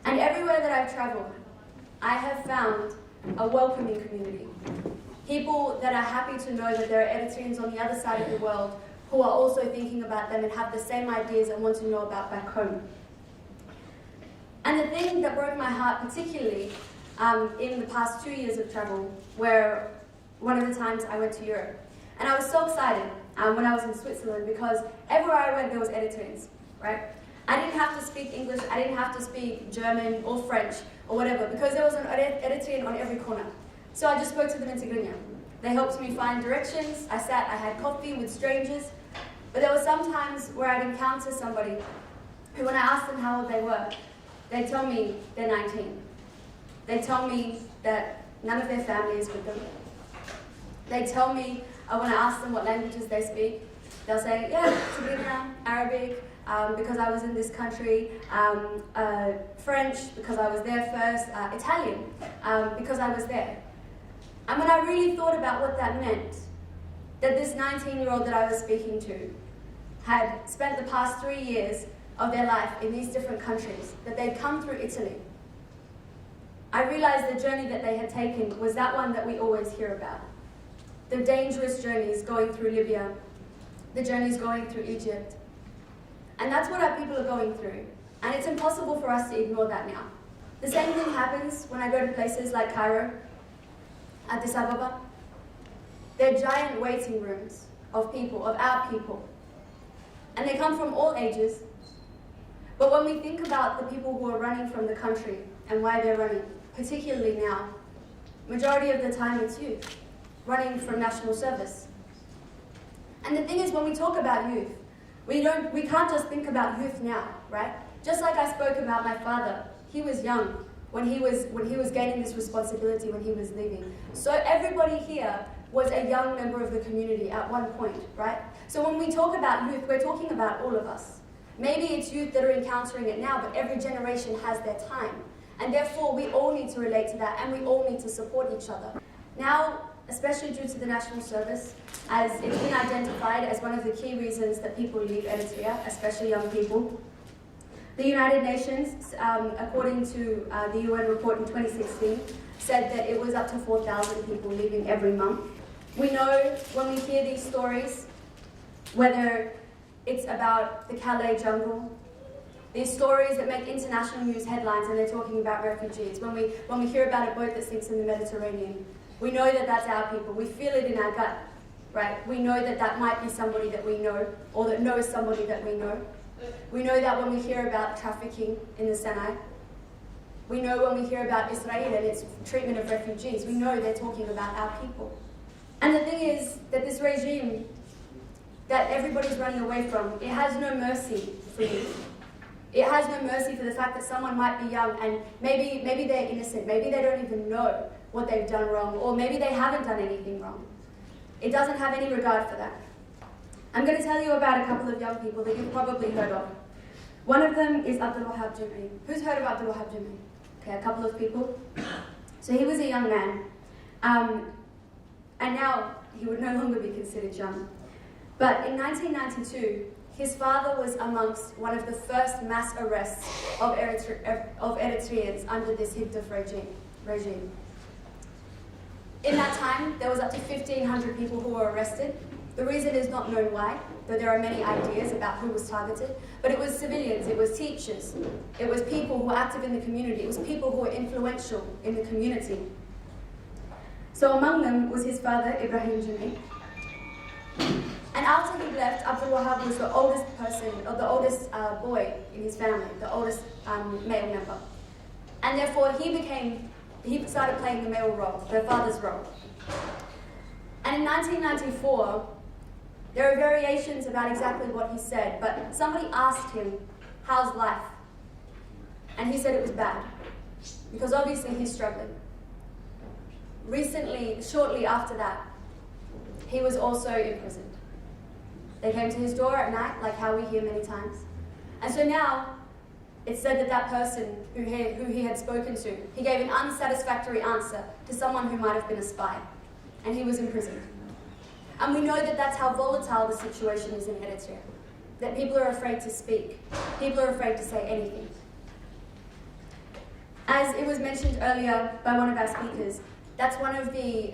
And everywhere that I've traveled, I have found a welcoming community. People that are happy to know that there are Eritreans on the other side of the world who are also thinking about them and have the same ideas and want to know about back home. And the thing that broke my heart particularly in the past 2 years of travel, where one of the times I went to Europe. And I was so excited when I was in Switzerland, because everywhere I went there was Eritreans, right? I didn't have to speak English, I didn't have to speak German or French or whatever, because there was an Eritrean on every corner. So I just spoke to them in Tigrinya. They helped me find directions, I had coffee with strangers, but there were some times where I'd encounter somebody who, when I asked them how old they were, they'd tell me they're 19. They'd tell me that none of their family is with them. They tell me, when I ask them what languages they speak, they'll say, yeah, Tigrinya, Arabic, because I was in this country, French, because I was there first, Italian, because I was there. And when I really thought about what that meant, that this 19-year-old that I was speaking to had spent the past 3 years of their life in these different countries, that they'd come through Italy, I realized the journey that they had taken was that one that we always hear about. The dangerous journeys going through Libya, the journeys going through Egypt. And that's what our people are going through. And it's impossible for us to ignore that now. The same thing happens when I go to places like Cairo, Addis Ababa. They're giant waiting rooms of people, of our people. And they come from all ages. But when we think about the people who are running from the country and why they're running, particularly now, majority of the time it's youth, running from national service. And the thing is, when we talk about youth, we can't just think about youth now, right? Just like I spoke about my father, he was young when he was gaining this responsibility, when he was leaving. So everybody here was a young member of the community at one point, right? So when we talk about youth, we're talking about all of us. Maybe it's youth that are encountering it now, but every generation has their time. And therefore, we all need to relate to that, and we all need to support each other. Now, especially due to the national service, as it's been identified as one of the key reasons that people leave Eritrea, especially young people. The United Nations, according to the UN report in 2016, said that it was up to 4,000 people leaving every month. We know when we hear these stories, whether it's about the Calais jungle, these stories that make international news headlines and they're talking about refugees, when we hear about a boat that sinks in the Mediterranean, we know that that's our people. We feel it in our gut, right? We know that that might be somebody that we know, or that knows somebody that we know. We know that when we hear about trafficking in the Sinai. We know when we hear about Israel and its treatment of refugees, we know they're talking about our people. And the thing is that this regime that everybody's running away from, it has no mercy for you. It has no mercy for the fact that someone might be young and maybe they're innocent, maybe they don't even know what they've done wrong, or maybe they haven't done anything wrong. It doesn't have any regard for that. I'm going to tell you about a couple of young people that you've probably heard of. One of them is Abdul Wahab Jumi. Who's heard of Abdul Wahab Jumi? Okay, a couple of people. So he was a young man, and now he would no longer be considered young. But in 1992, his father was amongst one of the first mass arrests of Eritreans under this Higdif regime. In that time, there was up to 1,500 people who were arrested. The reason is not known why, though there are many ideas about who was targeted. But it was civilians, it was teachers, it was people who were active in the community, it was people who were influential in the community. So among them was his father, Ibrahim Jumi. And after he left, Abdul Wahab was the oldest person, or the oldest boy in his family, the oldest male member. And therefore he started playing the male role, the father's role. And in 1994, there are variations about exactly what he said, but somebody asked him, how's life? And he said it was bad, because obviously he's struggling. Recently, shortly after that, he was also imprisoned. They came to his door at night, like how we hear many times. And so now, it's said that that person who he had spoken to, he gave an unsatisfactory answer to someone who might have been a spy, and he was imprisoned. And we know that that's how volatile the situation is in Eritrea, that people are afraid to speak, people are afraid to say anything. As it was mentioned earlier by one of our speakers, that's one of the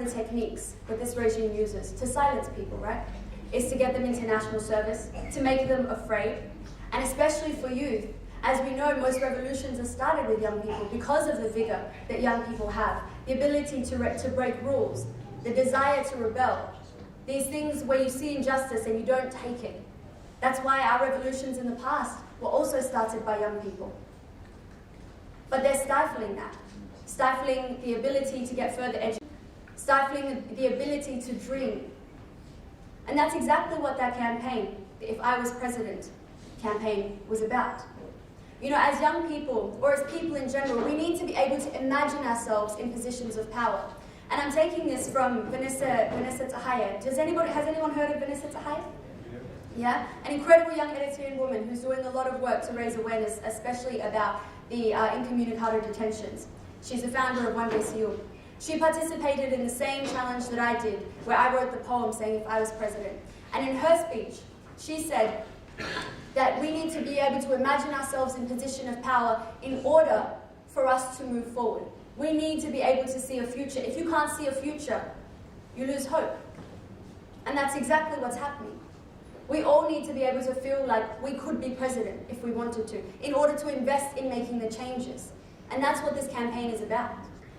techniques that this regime uses to silence people, right? Is to get them into national service, to make them afraid, and especially for youth. As we know, most revolutions are started with young people because of the vigor that young people have, the ability to break rules, the desire to rebel. These things where you see injustice and you don't take it. That's why our revolutions in the past were also started by young people. But they're stifling that, stifling the ability to get further education, stifling the ability to dream. And that's exactly what that campaign, the If I Was President campaign, was about. You know, as young people, or as people in general, we need to be able to imagine ourselves in positions of power. And I'm taking this from Vanessa Tahaya. Has anyone heard of Vanessa Tahaya? Yeah? An incredible young Eritrean woman who's doing a lot of work to raise awareness, especially about the incommunicado detentions. She's the founder of One Day Siyum. She participated in the same challenge that I did, where I wrote the poem saying, If I Was President. And in her speech, she said that we need to be able to imagine ourselves in position of power in order for us to move forward. We need to be able to see a future. If you can't see a future, you lose hope. And that's exactly what's happening. We all need to be able to feel like we could be president if we wanted to, in order to invest in making the changes. And that's what this campaign is about.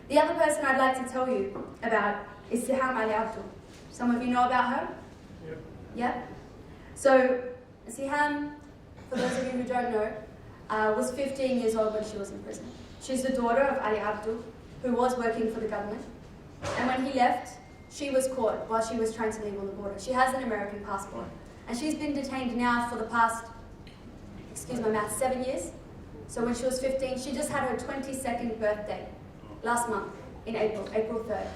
The other person I'd like to tell you about is Siham Ali Abdul. Some of you know about her? Yeah? So, Siham, for those of you who don't know, was 15 years old when she was in prison. She's the daughter of Ali Abdul, who was working for the government. And when he left, she was caught while she was trying to leave on the border. She has an American passport. And she's been detained now for the past, 7 years. So when she was 15, she just had her 22nd birthday last month in April 3rd.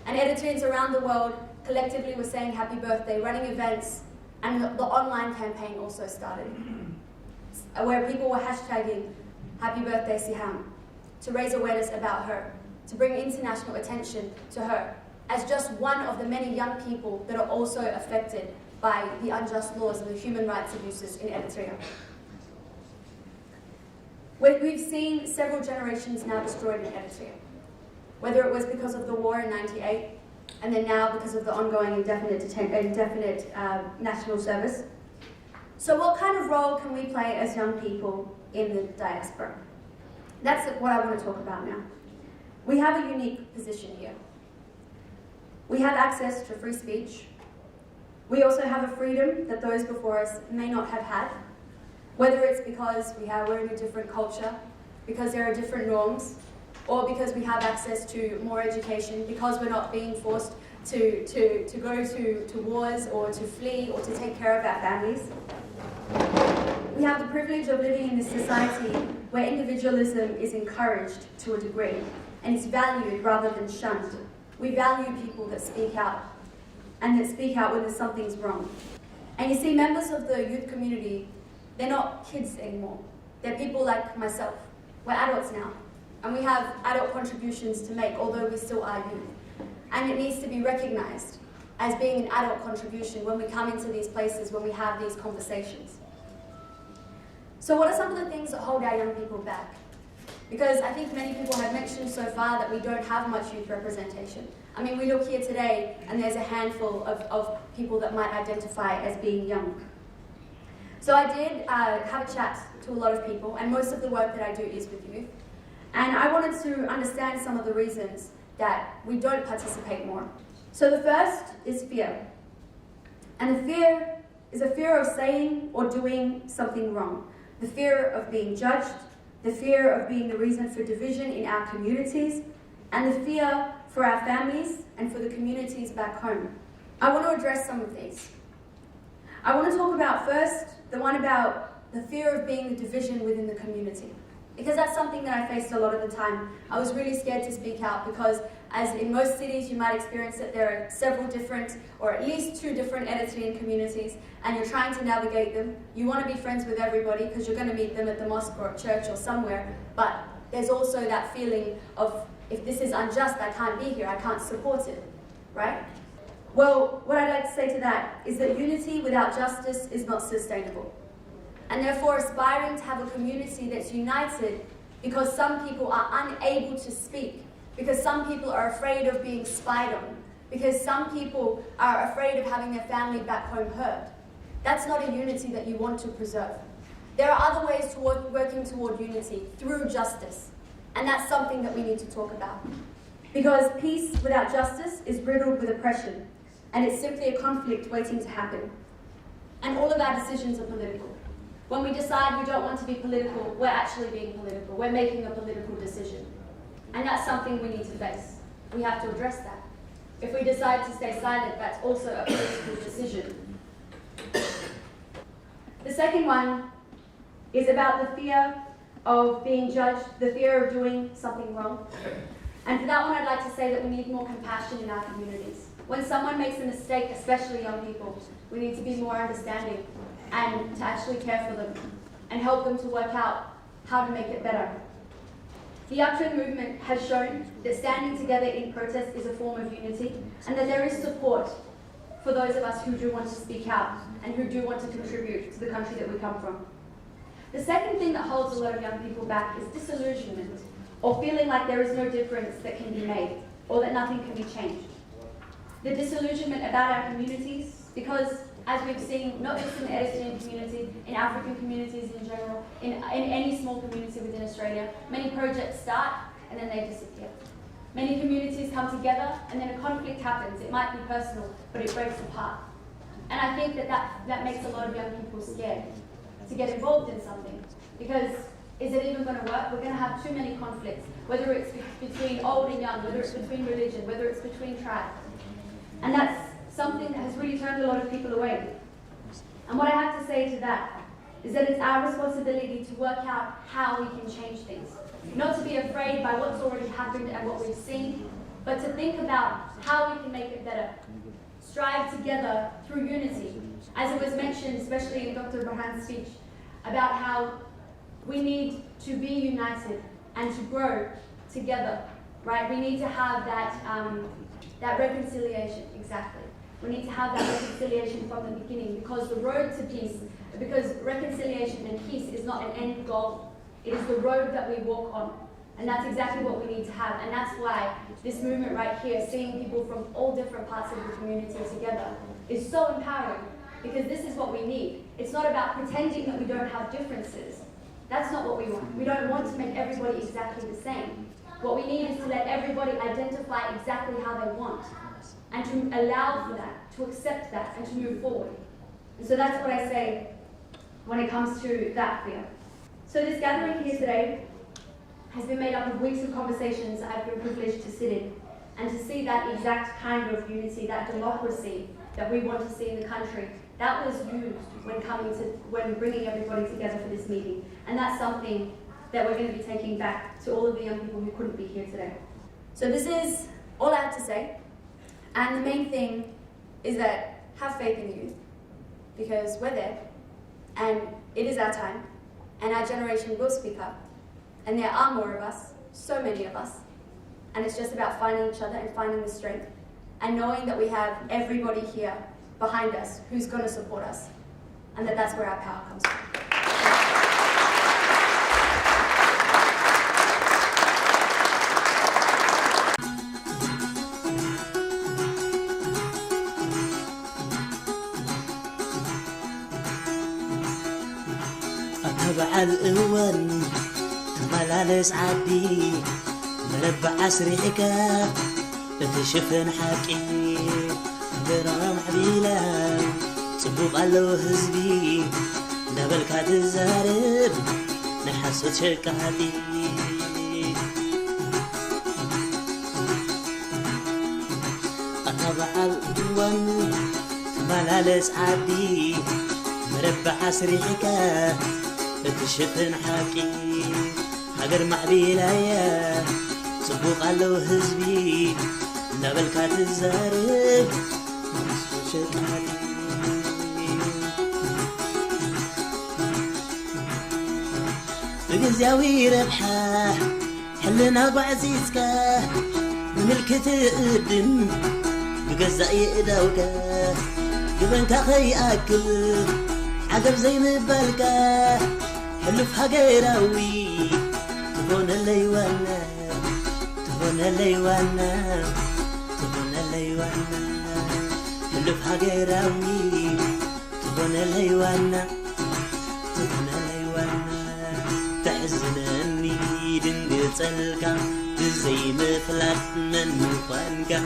And Eritreans around the world collectively were saying happy birthday, running events, and the online campaign also started, where people were hashtagging happy birthday Siham, to raise awareness about her, to bring international attention to her, as just one of the many young people that are also affected by the unjust laws and the human rights abuses in Eritrea. We've seen several generations now destroyed in Eritrea, whether it was because of the war in '98, and then now because of the ongoing indefinite national service. So what kind of role can we play as young people in the diaspora? That's what I want to talk about now. We have a unique position here. We have access to free speech. We also have a freedom that those before us may not have had, whether it's because we're in a different culture, because there are different norms, or because we have access to more education, because we're not being forced to go to wars or to flee or to take care of our families. We have the privilege of living in this society where individualism is encouraged to a degree and is valued rather than shunned. We value people that speak out and that speak out when something's wrong. And you see, members of the youth community, they're not kids anymore. They're people like myself. We're adults now, and we have adult contributions to make, although we still are youth. And it needs to be recognized as being an adult contribution when we come into these places, when we have these conversations. So what are some of the things that hold our young people back? Because I think many people have mentioned so far that we don't have much youth representation. I mean, we look here today and there's a handful of people that might identify as being young. So I did have a chat to a lot of people, and most of the work that I do is with youth. And I wanted to understand some of the reasons that we don't participate more. So the first is fear. And the fear is a fear of saying or doing something wrong. The fear of being judged, the fear of being the reason for division in our communities, and the fear for our families and for the communities back home. I want to address some of these. I want to talk about first the one about the fear of being the division within the community, because that's something that I faced a lot of the time. I was really scared to speak out because, as in most cities you might experience that there are several different, or at least 2 different Eritrean communities, and you're trying to navigate them. You want to be friends with everybody because you're going to meet them at the mosque or at church or somewhere, but there's also that feeling of, if this is unjust, I can't be here, I can't support it, right? Well, what I'd like to say to that is that unity without justice is not sustainable. And therefore aspiring to have a community that's united because some people are unable to speak, because some people are afraid of being spied on, because some people are afraid of having their family back home hurt. That's not a unity that you want to preserve. There are other ways to working toward unity through justice, and that's something that we need to talk about. Because peace without justice is riddled with oppression, and it's simply a conflict waiting to happen. And all of our decisions are political. When we decide we don't want to be political, we're actually being political. We're making a political decision. And that's something we need to face. We have to address that. If we decide to stay silent, that's also a political decision. The second one is about the fear of being judged, the fear of doing something wrong. And for that one, I'd like to say that we need more compassion in our communities. When someone makes a mistake, especially young people, we need to be more understanding and to actually care for them and help them to work out how to make it better. The Yiakel movement has shown that standing together in protest is a form of unity, and that there is support for those of us who do want to speak out and who do want to contribute to the country that we come from. The second thing that holds a lot of young people back is disillusionment, or feeling like there is no difference that can be made, or that nothing can be changed. The disillusionment about our communities, because as we've seen, not just in the Eritrean community, in African communities in general, in any small community within Australia, many projects start and then they disappear. Many communities come together and then a conflict happens. It might be personal, but it breaks apart. And I think that makes a lot of young people scared to get involved in something, because is it even going to work? We're going to have too many conflicts, whether it's between old and young, whether it's between religion, whether it's between tribes. And that's something that has really turned a lot of people away. And what I have to say to that is that it's our responsibility to work out how we can change things. Not to be afraid by what's already happened and what we've seen, but to think about how we can make it better. Strive together through unity. As it was mentioned, especially in Dr. Burhan's speech, about how we need to be united and to grow together, right? We need to have that reconciliation, exactly. We need to have that reconciliation from the beginning, because the road to peace, because reconciliation and peace is not an end goal. It is the road that we walk on. And that's exactly what we need to have. And that's why this movement right here, seeing people from all different parts of the community together, is so empowering, because this is what we need. It's not about pretending that we don't have differences. That's not what we want. We don't want to make everybody exactly the same. What we need is to let everybody identify exactly how they want, and to allow for that, to accept that, and to move forward. And so that's what I say when it comes to that fear. So this gathering here today has been made up of weeks of conversations I've been privileged to sit in, and to see that exact kind of unity, that democracy that we want to see in the country, that was used when bringing everybody together for this meeting. And that's something that we're going to be taking back to all of the young people who couldn't be here today. So this is all I have to say. And the main thing is that have faith in youth, because we're there, and it is our time, and our generation will speak up. And there are more of us, so many of us. And it's just about finding each other and finding the strength, and knowing that we have everybody here behind us who's going to support us, and that's where our power comes from. تبع الأول تملالس عدي مربع عسريك بتشفن حقي برام حبيلا صبوق علو هزبي نبلك تزارب نحسو تشكالي تبع الأول تملالس عدي مربع عسريك بتشفن حقي هاجر محبيلايا صبوق علو هزبي نبلكات الزارب شكالي بجزاوي ربحة حلنا بعزيزك من الكتقدم بجزائي إداوك جبنك خي أكل عقب زي مبالكة حلف حقيراوي تكون الليوانا تكون الليوانا تكون الليوانا حلف حقيراوي تكون الليوانا تكون الليوانا تحزنني دنقص الكا زي مفلات من مقانكا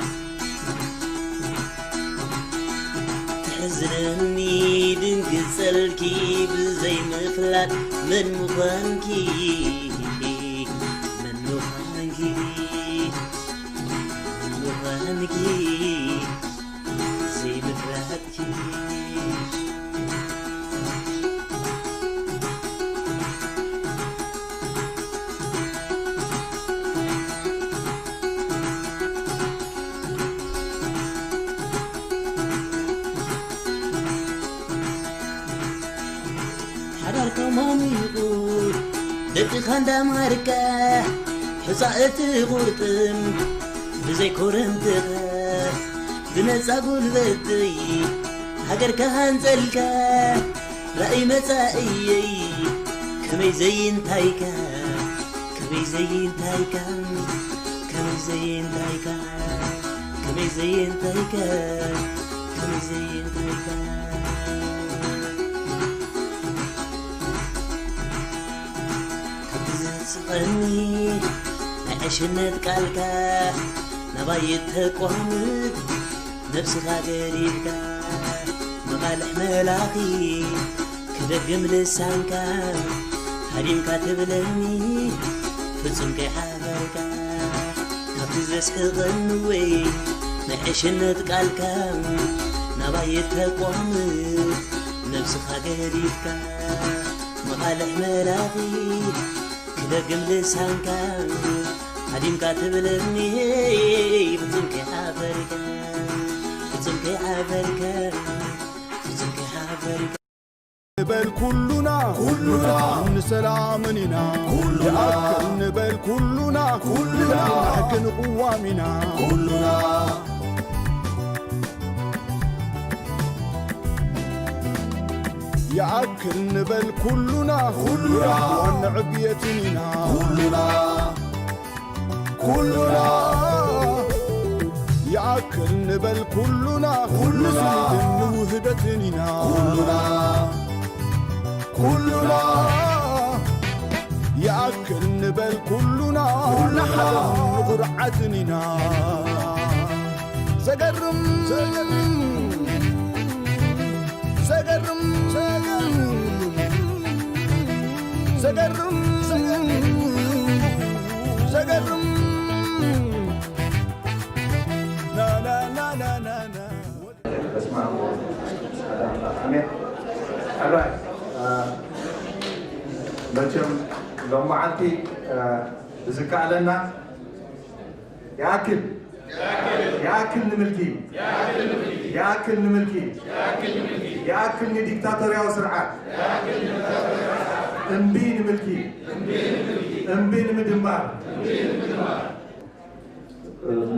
تحزنني دنقص الكيب زي مفلات من مقانكي من مقانكي من مقانكي زي مفلاتكي دقي خاندا ماركا حصائت غورتم بزي كورنتغ بنزا قلبتي هاجر كهان زلكا رأي مسائي كمي زين تايكا كمي زين تايكا كمي زين تايكا كمي زين تايكا كمي زين تايكا سقني عشنت قالكا نبايت تقومت نفسي غادريبكا مقالح ملاقي كدقم لسانكا هريم كاتبلني فتصم كي حابركا كابتزس حغنوي عشنت قالكا نبايت تقومت نفسي غادريبكا مقالح ملاقي دقم لسانكا هديم كاتبلني بتزمكي حافركا بتزمكي حافركا بتزمكي حافركا نبل كلنا نسلامنا كلنا نبل كلنا حكن قوامنا كلنا يعكل نبل كلنا ونعبيتنا كلنا يعكل نبل كلنا وهدتنا كلنا يعكل نبل كلنا غرعتنا سقرم سقرم سقرم امين. alright መቼም لما عندي ذكاء لنا ياكل نملكي ياكل ديكتاتوريا وسرعات امبي نملكي امبي نمدمار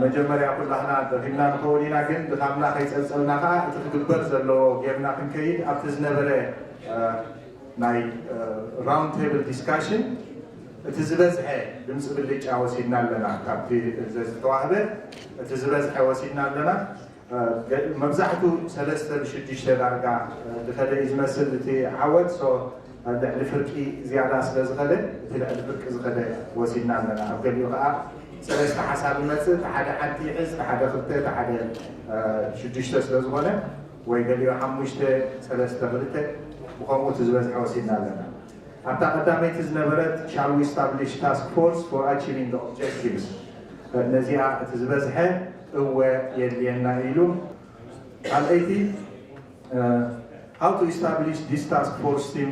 مجمريا كلنا دخلنا نقولينا كن دخلنا خيصلنا خا تتكبر زلو جبنا كنكيد ابتز نبره ناي راوند تيبل ديسكشن تزبزح دمس باللي عاوسينا لنا كابتي زتواهبه تزبزح عاوسينا لنا مبزحته ثلاثه بشديشه درجه دخل يمثل تي عود سو الفرقي زياده سلازخله تلع الفرق زخله وسينا لنا قبل يقع ثلاثه حساب المثل حدا حتى يحس حدا خطه حدا شديشه سلازخله ወይ ገሊዮ ሓሙሽተ ሰለስተ ክልተ ብከምኡ ትዝበዝሐ ወሲድና ኣለና ኣብታ ቀዳመይቲ ዝነበረት shall we establish task force for achieving the objectives ነዚኣ እቲ ዝበዝሐ እወ የድልየና ኢሉ ካልአይቲ how to establish this task force team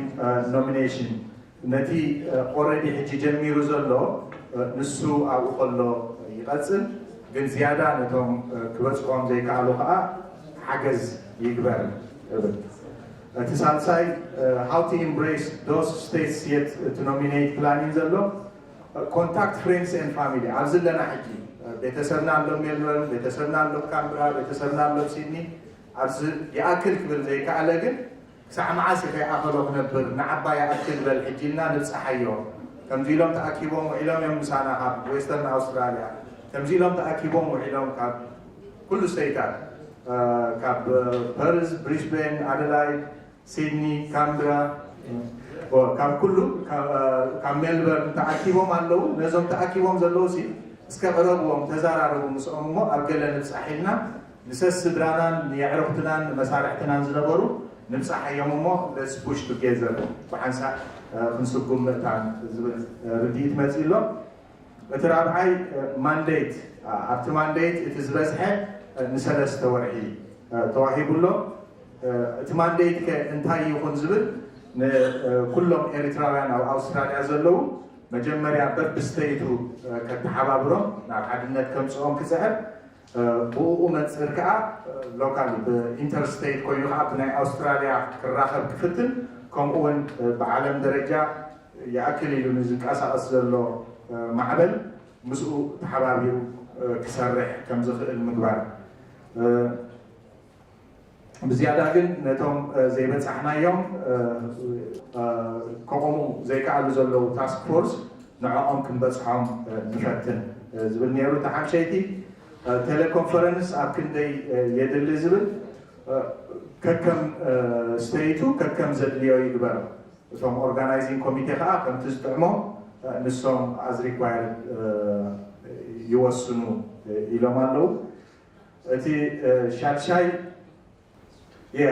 nomination ነቲ already ሕጂ ጀሚሩ ዘሎ ንሱ ኣብኡ ከሎ ይቐፅል ግን ዝያዳ ነቶም ክበፅሖም ዘይከኣሉ ከዓ حجز يقبل تسالساي how to embrace those states yet to nominate planning زلو contact friends and family عزلنا حكي بيتسرنا له ميلبورن بيتسرنا له كامبرا بيتسرنا له سيدني عزل ياكل قبل زي كعلقن ساعه معاسي في اخره نبر نعبا ياكل بالحجينا نصحيو تمزيلهم تاكيبهم وعلم يوم مسانا خاب ويسترن استراليا تمزيلهم تاكيبهم وعلم كاب كل ستيتات كاب بيرز بريسبين أدلايد سيدني كامبرا وكاب كله كاب ميلبورن تأكيبهم على نزوم تأكيبهم زلوسي اسكبرهم تزارعهم مسؤومه أبجل نمسحينا نسس درانا يعرفتنا مسارحتنا نزلبرو نمسح يومه let's push together وحنسا نسقم متان رديت مزيلو بترابعي mandate after mandate it is بزحة نسلسته ورعي توحيب له تمانديت كأنتاي يكون زبل كلهم إريتراويان أو أستراليا زلوا مجمريا بستيتو كتحبابرهم نعم حدنا كم سؤال كسر بوقومة سركة لوكالي بإنترستيت كوينو عبنا أستراليا كراخب كفتن كم أون بعالم درجة يأكل يلونزك أسا أصل له معبل مسؤول تحبابيو كسرح كم زخ المقبار بزيادة جن نتوم زي بتصحنا يوم كقومو زي كعلو زلو تاسك فورس نعم كن بصحهم نفتن زبل نيرو تحب شيء تيليكونفرنس أكن دي يدل زبل كم ستيتو كم زليو يقبل توم organizing committee خا كم تزدعمو نسوم as required يوصلوا إلى مالو أتي شارشاي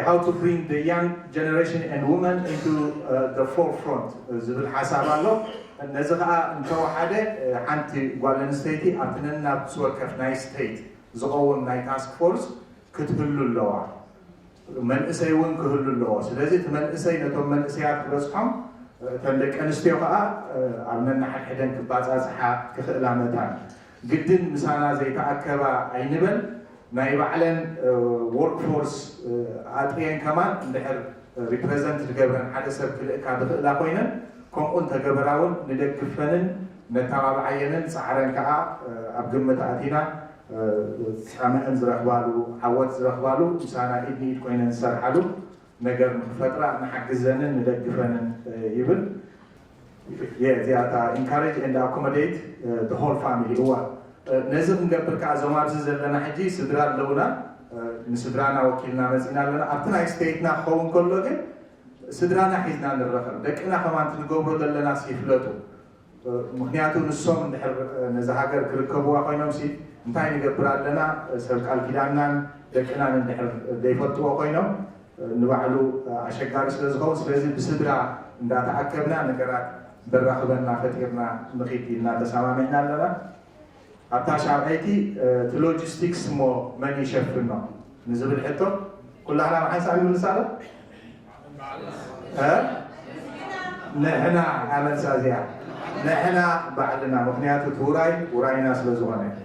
how to bring the young generation and women into the forefront زبل حساب الله نزغا انتو حدا حنتي قوالن ستيتي أبتننا بسوكف ناي ستيت زغوون ناي تاسك فورس كتهلو اللوع من إسيون كهلو اللوع سلازي من إسي نتو من إسيات بسحهم تندك أنستيوها عملنا حدا كباز أزحا كخلامتان جدًا مسانا زي تأكبا عينبل نايب علن work force عاديين كمان نحر represent الجبران حدث كل كادر لا قينا كم أنت جبراون ندك فنن نتابع عينن سعرن كعا أبجمة عتينا سامع زرق بالو حوت زرق بالو مسانا إدني كوينا نسر حلو نجر فترة نحق الزنن ندك فنن يبل they are encourage and accommodate the whole family. هو نزل نقبل كعزومات زلنا حجي سدرا لونا نسدرانا وكيلنا مزينا لنا أبتنا استيتنا خوون كله جن سدرانا حيزنا نرخر لكن كمان تنقبرو دلنا سيفلتو مخنياتو نصوم نحر نزهاجر كركبوا قينام سي نتاي نقبل لنا سرقال كيدانا لكن نحر ديفتوا قينام نوعلو عشقار سلزغو سلزي بسدرا ندا تأكبنا نقرأ برخبنا فتيرنا نخيتنا تسامحنا لنا أبتاع شعبيتي تلوجيستيكس مو من يشفنا نزبل حتى كلنا ما حنسأل من سالة ها نحنا عمل سازيا نحنا بعدنا مخنيات وراي ناس لزوانه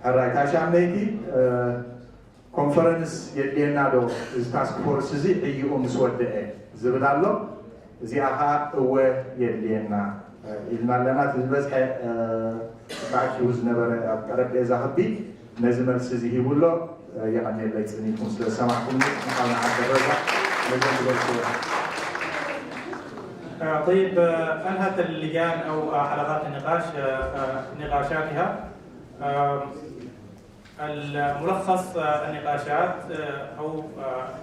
هراي تاشام ليدي كونفرنس يدينا دو تاسك فورس زي ايوم سودة زبدالو زي اخا هو يدينا إلنا لنا تزبز بعد يوز نبر قرب إذا خبي نزمر سزيه بولو يعني اللي تسنيكم سمعكم نحاول نعبر طيب أنهت اللجان أو حلقات النقاش نقاشاتها. الملخص النقاشات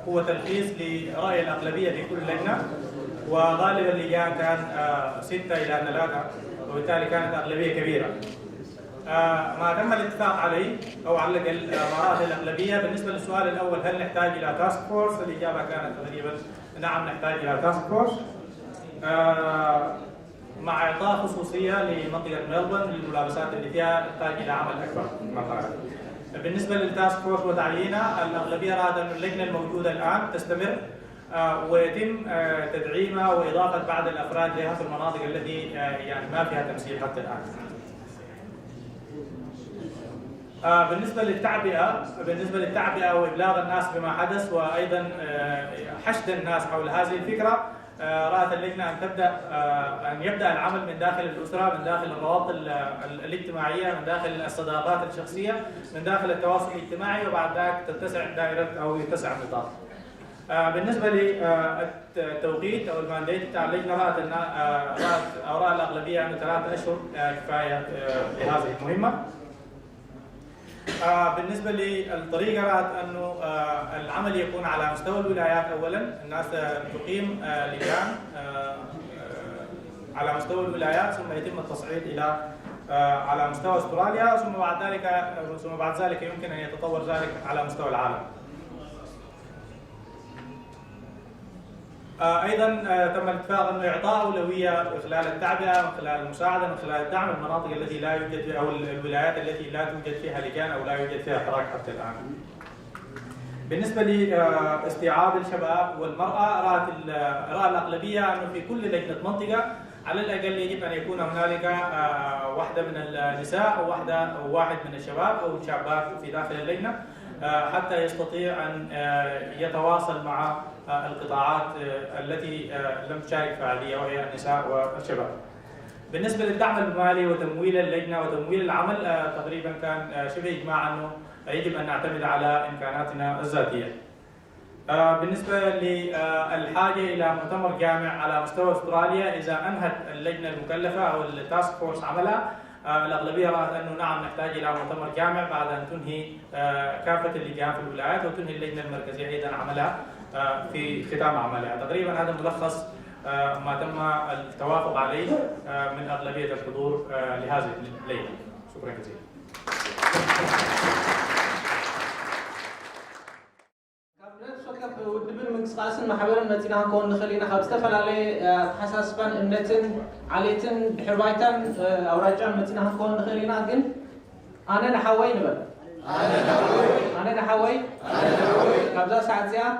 هو تلخيص لرأي الأغلبية في كل لجنة، وغالبا اللجان كان 6 إلى 3 وبالتالي كانت أغلبية كبيرة. ما تم الاتفاق عليه أو على الآراء الأغلبية بالنسبة للسؤال الأول هل نحتاج إلى تاسك فورس؟ الإجابة كانت تقريبا نعم نحتاج إلى تاسك فورس مع إعطاء خصوصية لمنطقة ملبورن للملابسات اللي فيها تحتاج إلى عمل أكبر مقالا. بالنسبة للتاسك فورس وتعيينها الأغلبية رأت أن اللجنة الموجودة الآن تستمر ويتم تدعيمها وإضافة بعض الأفراد لها في المناطق التي يعني ما فيها تمثيل حتى الآن. بالنسبة للتعبئة وإبلاغ الناس بما حدث وأيضا حشد الناس حول هذه الفكرة، رأت اللجنة أن يبدأ العمل من داخل الأسرة، من داخل الروابط الاجتماعية، من داخل الصداقات الشخصية، من داخل التواصل الاجتماعي، وبعد ذلك تتسع دائرة أو يتسع النطاق. بالنسبة للتوقيت أو المانديت بتاع اللجنة، رأت أوراق الأغلبية أنه 3 أشهر كفاية لهذه المهمة. بالنسبة للطريقة، رأت أنه العمل يكون على مستوى الولايات أولاً، الناس تقيم لجان على مستوى الولايات ثم يتم التصعيد إلى على مستوى أستراليا، ثم بعد ذلك يمكن أن يتطور ذلك على مستوى العالم. أيضاً تم الاتفاق أنه إعطاء أولوية من خلال التعبئة، من خلال المساعدة، من خلال الدعم المناطق التي لا يوجد أو الولايات التي لا توجد فيها لجان أو لا يوجد فيها حراك حتى الآن. بالنسبة لاستيعاب الشباب والمرأة، رأى الأغلبية أنه في كل لجنة منطقة على الأقل يجب أن يكون هنالك واحدة من النساء أو واحد من الشباب أو شابات في داخل اللجنة حتى يستطيع أن يتواصل مع القطاعات التي لم تشارك فعالية وهي النساء والشباب. بالنسبة للدعم المالي وتمويل اللجنة وتمويل العمل، تقريبا كان شبه إجماع أنه يجب أن نعتمد على إمكاناتنا الذاتية. بالنسبة للحاجة إلى مؤتمر جامع على مستوى أستراليا، إذا أنهت اللجنة المكلفة أو التاسك فورس عملها، الأغلبية رأت أنه نعم نحتاج إلى مؤتمر جامع بعد أن تنهي كافة اللجان في الولايات وتنهي اللجنة المركزية أيضا عملها في ختام عملها. تقريبا هذا ملخص ما تم التوافق عليه من أغلبية الحضور لهذه الليلة. شكرا جزيلا. ودبر من قاسن محاورنا متينا كون نخلينا خاب استفل عليه حساسبان امنتن عليتن بحربايتن او راجعن متينا كون نخلينا جن انا نحوي نبل انا نحوي قبل ساعه زيا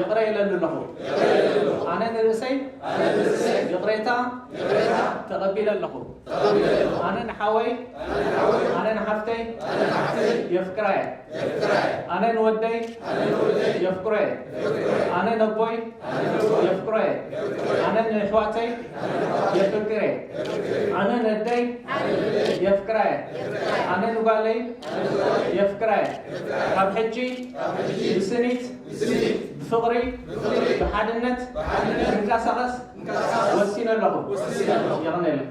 يقرا الى اللهو انا نرسي يقريتا تقبل اللهو انا نحوي انا نحفتي يفكراي أنا نودي يفكره أنا نبوي يفكره أنا نحواتي يفكره أنا ندي يفكره أنا نقالي يفكره قبل حجي بسنيت بفقري بحادنت بكاسغس وسينا له يغني له